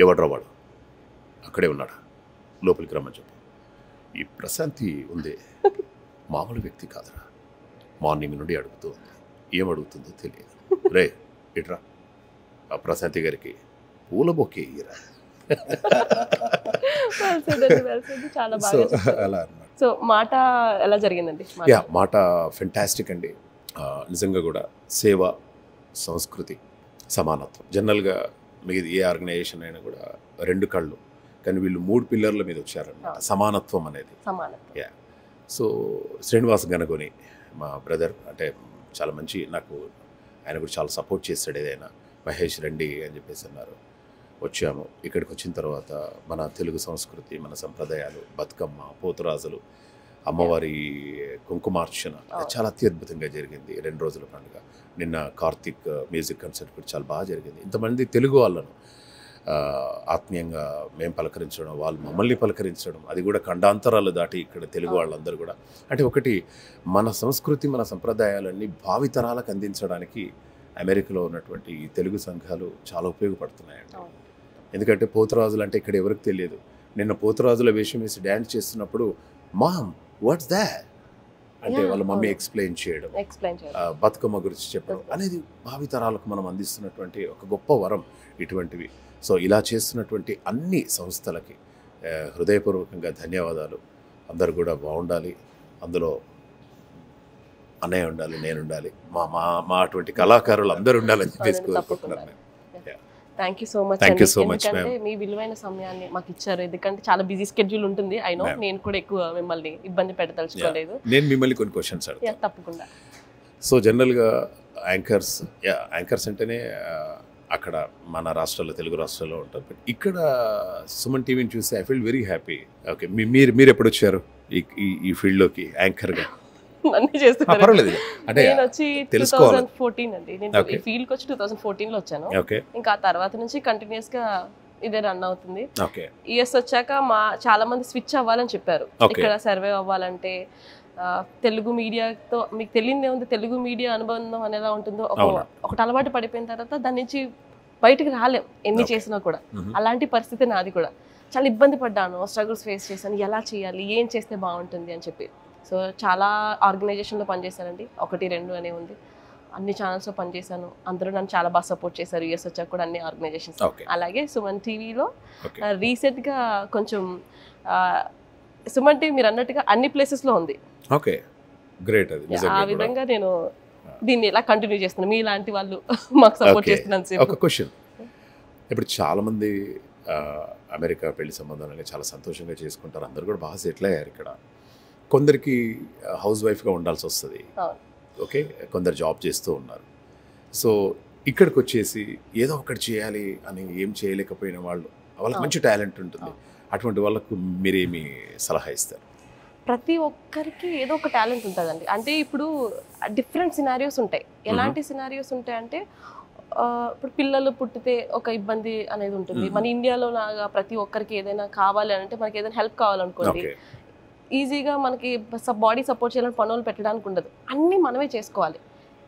[SPEAKER 3] ఎవడ్రా వాడు అక్కడే ఉన్నాడా, లోపలికి రమ్మని చెప్పు. ఈ ప్రశాంతి ఉంది మామూలు వ్యక్తి కాదురా, మార్నింగ్ నుండి అడుగుతూ ఉంది, ఏం అడుగుతుందో తెలియదు. రే ఇట్రా, ఆ ప్రశాంతి గారికి పూల బొకే ఇయ్యరా.
[SPEAKER 2] చాలా బాగా.
[SPEAKER 3] అలా అన్నమాట.
[SPEAKER 2] సో మాట ఎలా జరిగిందండి?
[SPEAKER 3] యా, మాట ఫెంటాస్టిక్ అండి. నిజంగా కూడా సేవ, సంస్కృతి, సమానత్వం. జనరల్గా మిగతా ఏ ఆర్గనైజేషన్ అయినా కూడా 2 కళ్ళు, కానీ వీళ్ళు 3 పిల్లర్ల మీద వచ్చారన్నమాట. సమానత్వం అనేది. యా. సో శ్రీనివాస్ గనగొని మా బ్రదర్, అంటే చాలా మంచి, నాకు ఆయన కూడా చాలా సపోర్ట్ చేస్తాడు. ఏదైనా మహేష్ రండి అని చెప్పేసి అన్నారు. వచ్చాము. ఇక్కడికి వచ్చిన తర్వాత మన తెలుగు సంస్కృతి, మన సంప్రదాయాలు, బతుకమ్మ, పోతురాజులు, అమ్మవారి కుంకుమార్చన చాలా అత్యద్భుతంగా జరిగింది. 2 రోజుల పండుగ. నిన్న కార్తిక్ మ్యూజిక్ కన్సర్ట్ కూడా చాలా బాగా జరిగింది. ఇంతమంది తెలుగు వాళ్ళను ఆత్మీయంగా మేము పలకరించడం, వాళ్ళు మమ్మల్ని పలకరించడం, అది కూడా ఖండాంతరాలు దాటి ఇక్కడ తెలుగు వాళ్ళందరూ కూడా, అంటే ఒకటి మన సంస్కృతి, మన సంప్రదాయాలన్నీ భావితరాలకు అందించడానికి అమెరికాలో ఉన్నటువంటి ఈ తెలుగు సంఘాలు చాలా ఉపయోగపడుతున్నాయండి. ఎందుకంటే పోతురాజులు అంటే ఇక్కడ ఎవరికి తెలియదు. నిన్న పోతురాజుల వేషం వేసి డ్యాన్స్ చేస్తున్నప్పుడు మామ్ వాట్స్ దాట్ అంటే వాళ్ళ మమ్మీ ఎక్స్ప్లెయిన్ చేయడం, బతుకమ్మ గురించి చెప్పడం అనేది భావితరాలకు మనం అందిస్తున్నటువంటి ఒక గొప్ప వరం ఇటువంటివి. సో ఇలా చేస్తున్నటువంటి అన్ని సంస్థలకి హృదయపూర్వకంగా ధన్యవాదాలు. అందరూ కూడా బాగుండాలి, అందులో అన్నయ్య ఉండాలి, నేను ఉండాలి, మా మా మా అటువంటి కళాకారులు అందరూ ఉండాలని చెప్పేసి కోరుకుంటున్నాను.
[SPEAKER 2] Thank you so much.
[SPEAKER 3] Thank you so much.
[SPEAKER 2] ఎందుకంటే మీ విలువైన సమయాన్ని మాకు ఇచ్చారు. ఎందుకంటే చాలా బిజీ స్కెడ్యూల్ ఉంటుంది. అయినో నేను కూడా ఎక్కువ మిమ్మల్ని ఇబ్బంది పెట్టదలుచుకోలేదు.
[SPEAKER 3] నేను మిమ్మల్ని కొన్ని క్వశ్చన్స్ అడుగుతాను.
[SPEAKER 2] తప్పకుండా.
[SPEAKER 3] సో జనరల్గా యాంకర్స్ అంటేనే అక్కడ మన రాష్ట్రాల్లో, తెలుగు రాష్ట్రాల్లో ఉంటారు. బట్ ఇక్కడ సుమన్ టీవీని చూసి I feel very happy. Okay, మీరు ఎప్పుడు వచ్చారు ఈ ఫీల్డ్లోకి యాంకర్గా?
[SPEAKER 2] అన్ని చేస్తున్నారు.
[SPEAKER 3] పర్వాలేదు అంటే
[SPEAKER 2] నేను వచ్చి
[SPEAKER 3] తెలుసుకోవాలి.
[SPEAKER 2] 2014 అండి. నేను
[SPEAKER 3] Okay.
[SPEAKER 2] ఈ ఫీల్డ్కి వచ్చి 2014 లో వచ్చాను.
[SPEAKER 3] ఓకే
[SPEAKER 2] ఇంకా ఆ తర్వాత నుంచి కంటిన్యూస్ గా ఇదే రన్ అవుతుంది.
[SPEAKER 3] ఓకే
[SPEAKER 2] యూఎస్ వచ్చాక చాలా మంది స్విచ్ అవ్వాలని చెప్పారు.
[SPEAKER 3] Okay.
[SPEAKER 2] ఇక్కడ సర్వే అవ్వాలంటే తెలుగు మీడియాతో మీకు తెలియదే ఉంది, తెలుగు మీడియా అనుబంధం అని ఎలా ఉంటుందో
[SPEAKER 3] అవునా.
[SPEAKER 2] ఒకటి అలవాటు పడిపోయిన తర్వాత దాని నుంచి బయటకు రాలేం ఎన్ని
[SPEAKER 3] Okay.
[SPEAKER 2] చేసినా కూడా. అలాంటి పరిస్థితి నాది కూడా. చాలా ఇబ్బంది పడ్డాను, స్ట్రగుల్స్ ఫేస్ చేశాను, ఎలా చేయాలి, ఏం చేస్తే బాగుంటుంది అని చెప్పి. సో చాలా ఆర్గనైజేషన్లో పనిచేశానండి, 1, 2 అనే ఉంది. అన్ని ఛానల్స్లో పనిచేశాను. అందరూ నన్ను చాలా బాగా సపోర్ట్ చేశారు. యూఎస్ వచ్చాక కూడా అన్ని ఆర్గనైజేషన్స్.
[SPEAKER 3] Okay.
[SPEAKER 2] అలాగే సుమన్ టీవీలో
[SPEAKER 3] ఓకే
[SPEAKER 2] రీసెంట్గా కొంచెం సుమన్ టీవీ మీరు అన్నట్టుగా అన్ని ప్లేసెస్లో ఉంది.
[SPEAKER 3] Okay great. అది
[SPEAKER 2] ఆ
[SPEAKER 3] నిజంగా కూడా.
[SPEAKER 2] విధంగా నేను దీన్ని ఎలా కంటిన్యూ చేస్తున్నాను, మీలాంటి వాళ్ళు మాకు సపోర్ట్
[SPEAKER 3] Okay.
[SPEAKER 2] చేస్తున్నాను.
[SPEAKER 3] ఒక క్వశ్చన్, ఇప్పుడు చాలామంది అమెరికా పెళ్లి సంబంధాలని చాలా సంతోషంగా చేసుకుంటారు, అందరు కూడా బాగా సెటిల్ అయ్యారు ఇక్కడ. కొందరికి హౌస్ వైఫ్గా ఉండాల్సి వస్తుంది,
[SPEAKER 2] అవును.
[SPEAKER 3] ఓకే, కొందరు జాబ్ చేస్తూ ఉన్నారు. సో ఇక్కడికి వచ్చేసి ఏదో ఒకటి చేయాలి అని ఏం చేయలేకపోయిన వాళ్ళకి
[SPEAKER 2] అవును.
[SPEAKER 3] మంచి టాలెంట్ ఉంటుంది, అటువంటి వాళ్ళకు మీరేమి సలహా ఇస్తారు?
[SPEAKER 2] ప్రతి ఒక్కరికి ఏదో ఒక టాలెంట్ ఉంటుందండి. అంటే ఇప్పుడు డిఫరెంట్ సినారియోస్ ఉంటాయి. ఎలాంటి సినారియోస్ ఉంటాయి అంటే ఇప్పుడు పిల్లలు పుట్టితే ఒక ఇబ్బంది అనేది ఉంటుంది. మన ఇండియాలో లాగా ప్రతి ఒక్కరికి ఏదైనా కావాలి అంటే, మనకి ఏదైనా హెల్ప్ కావాలనుకోండి,
[SPEAKER 3] ఓకే
[SPEAKER 2] ఈజీగా మనకి బాడీ సపోర్ట్ చేయాలని పనులు పెట్టడానికి ఉండదు, అన్నీ మనమే చేసుకోవాలి.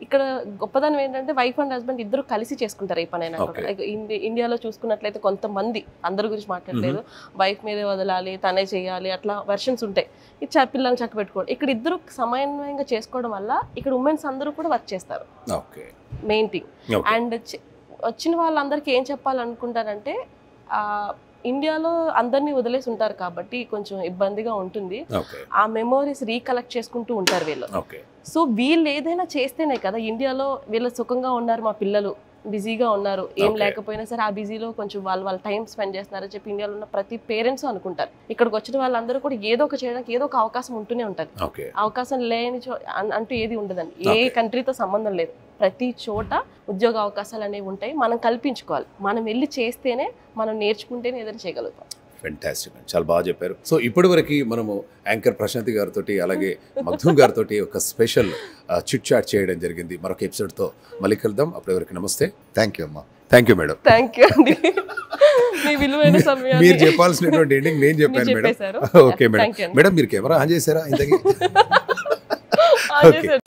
[SPEAKER 2] ఇక్కడ గొప్పదనం ఏంటంటే వైఫ్ అండ్ హస్బెండ్ ఇద్దరు కలిసి చేసుకుంటారు ఈ పనైనా.
[SPEAKER 3] Okay.
[SPEAKER 2] ఇండియాలో చూసుకున్నట్లయితే కొంతమంది, అందరి గురించి మాట్లాడలేదు, వైఫ్ మీదే వదలాలి, తనే చేయాలి, అట్లా వెర్షన్స్ ఉంటాయి. ఇది పిల్లల్ని చక్క పెట్టుకోవడం. ఇక్కడ ఇద్దరు సమన్వయంగా చేసుకోవడం వల్ల ఇక్కడ ఉమెన్స్ అందరూ కూడా వర్క్ చేస్తారు,
[SPEAKER 3] okay
[SPEAKER 2] main thing.
[SPEAKER 3] Okay
[SPEAKER 2] and వచ్చిన వాళ్ళందరికీ ఏం చెప్పాలనుకుంటారంటే, ఇండియాలో అందరినీ వదిలేసి ఉంటారు కాబట్టి కొంచెం ఇబ్బందిగా ఉంటుంది.
[SPEAKER 3] ఓకే
[SPEAKER 2] ఆ మెమోరీస్ రీకలెక్ట్ చేసుకుంటూ ఉంటారు వీళ్ళు.
[SPEAKER 3] ఓకే
[SPEAKER 2] సో వీళ్ళు ఏదైనా చేస్తేనే కదా ఇండియాలో వీళ్ళు సుఖంగా ఉన్నారు, మా పిల్లలు బిజీగా ఉన్నారు, ఏం
[SPEAKER 3] Okay.
[SPEAKER 2] లేకపోయినా సరే ఆ బిజీలో కొంచెం వాళ్ళ టైం స్పెండ్ చేస్తున్నారని చెప్పి ఇండియాలో ఉన్న ప్రతి పేరెంట్స్ అనుకుంటారు. ఇక్కడికి వచ్చిన వాళ్ళందరూ కూడా ఏదో ఒక చేయడానికి ఏదో ఒక అవకాశం ఉంటూనే ఉంటుంది.
[SPEAKER 3] ఓకే
[SPEAKER 2] అవకాశం లేని అంటూ ఏది ఉండదండి. ఏ
[SPEAKER 3] Okay.
[SPEAKER 2] కంట్రీతో సంబంధం లేదు, ప్రతి చోట ఉద్యోగ అవకాశాలు అనేవి ఉంటాయి. మనం కల్పించుకోవాలి, మనం వెళ్ళి చేస్తేనే, మనం నేర్చుకుంటేనే ఏదైనా చేయగలుగుతాం.
[SPEAKER 3] ఫెంటాస్టిక్, చాలా బాగా చెప్పారు. సో ఇప్పటివరకు మనము యాంకర్ ప్రశాంతి గారితో అలాగే మగ్ధూమ్ గారితో ఒక స్పెషల్ చిట్ చాట్ చేయడం జరిగింది. మరొక ఎపిసోడ్తో మళ్ళీ కలుద్దాం. అప్పటి వరకు నమస్తే.
[SPEAKER 4] థ్యాంక్ యూ అమ్మా.
[SPEAKER 3] Thank you madam.
[SPEAKER 2] Thank you అండి, మీ విలువైన సమయాన్ని
[SPEAKER 3] మీరు చెప్పాల్సినటువంటి ఎండింగ్ నేను చెప్పాను
[SPEAKER 2] మీరు
[SPEAKER 3] మేడం.
[SPEAKER 2] చెప్పేశారు.
[SPEAKER 3] Okay madam.
[SPEAKER 2] Thank you అండి.
[SPEAKER 3] మేడం మీరు కెమెరా ఆన్ చేశారా ఇంతకీ?
[SPEAKER 2] ఆ, చేశారు.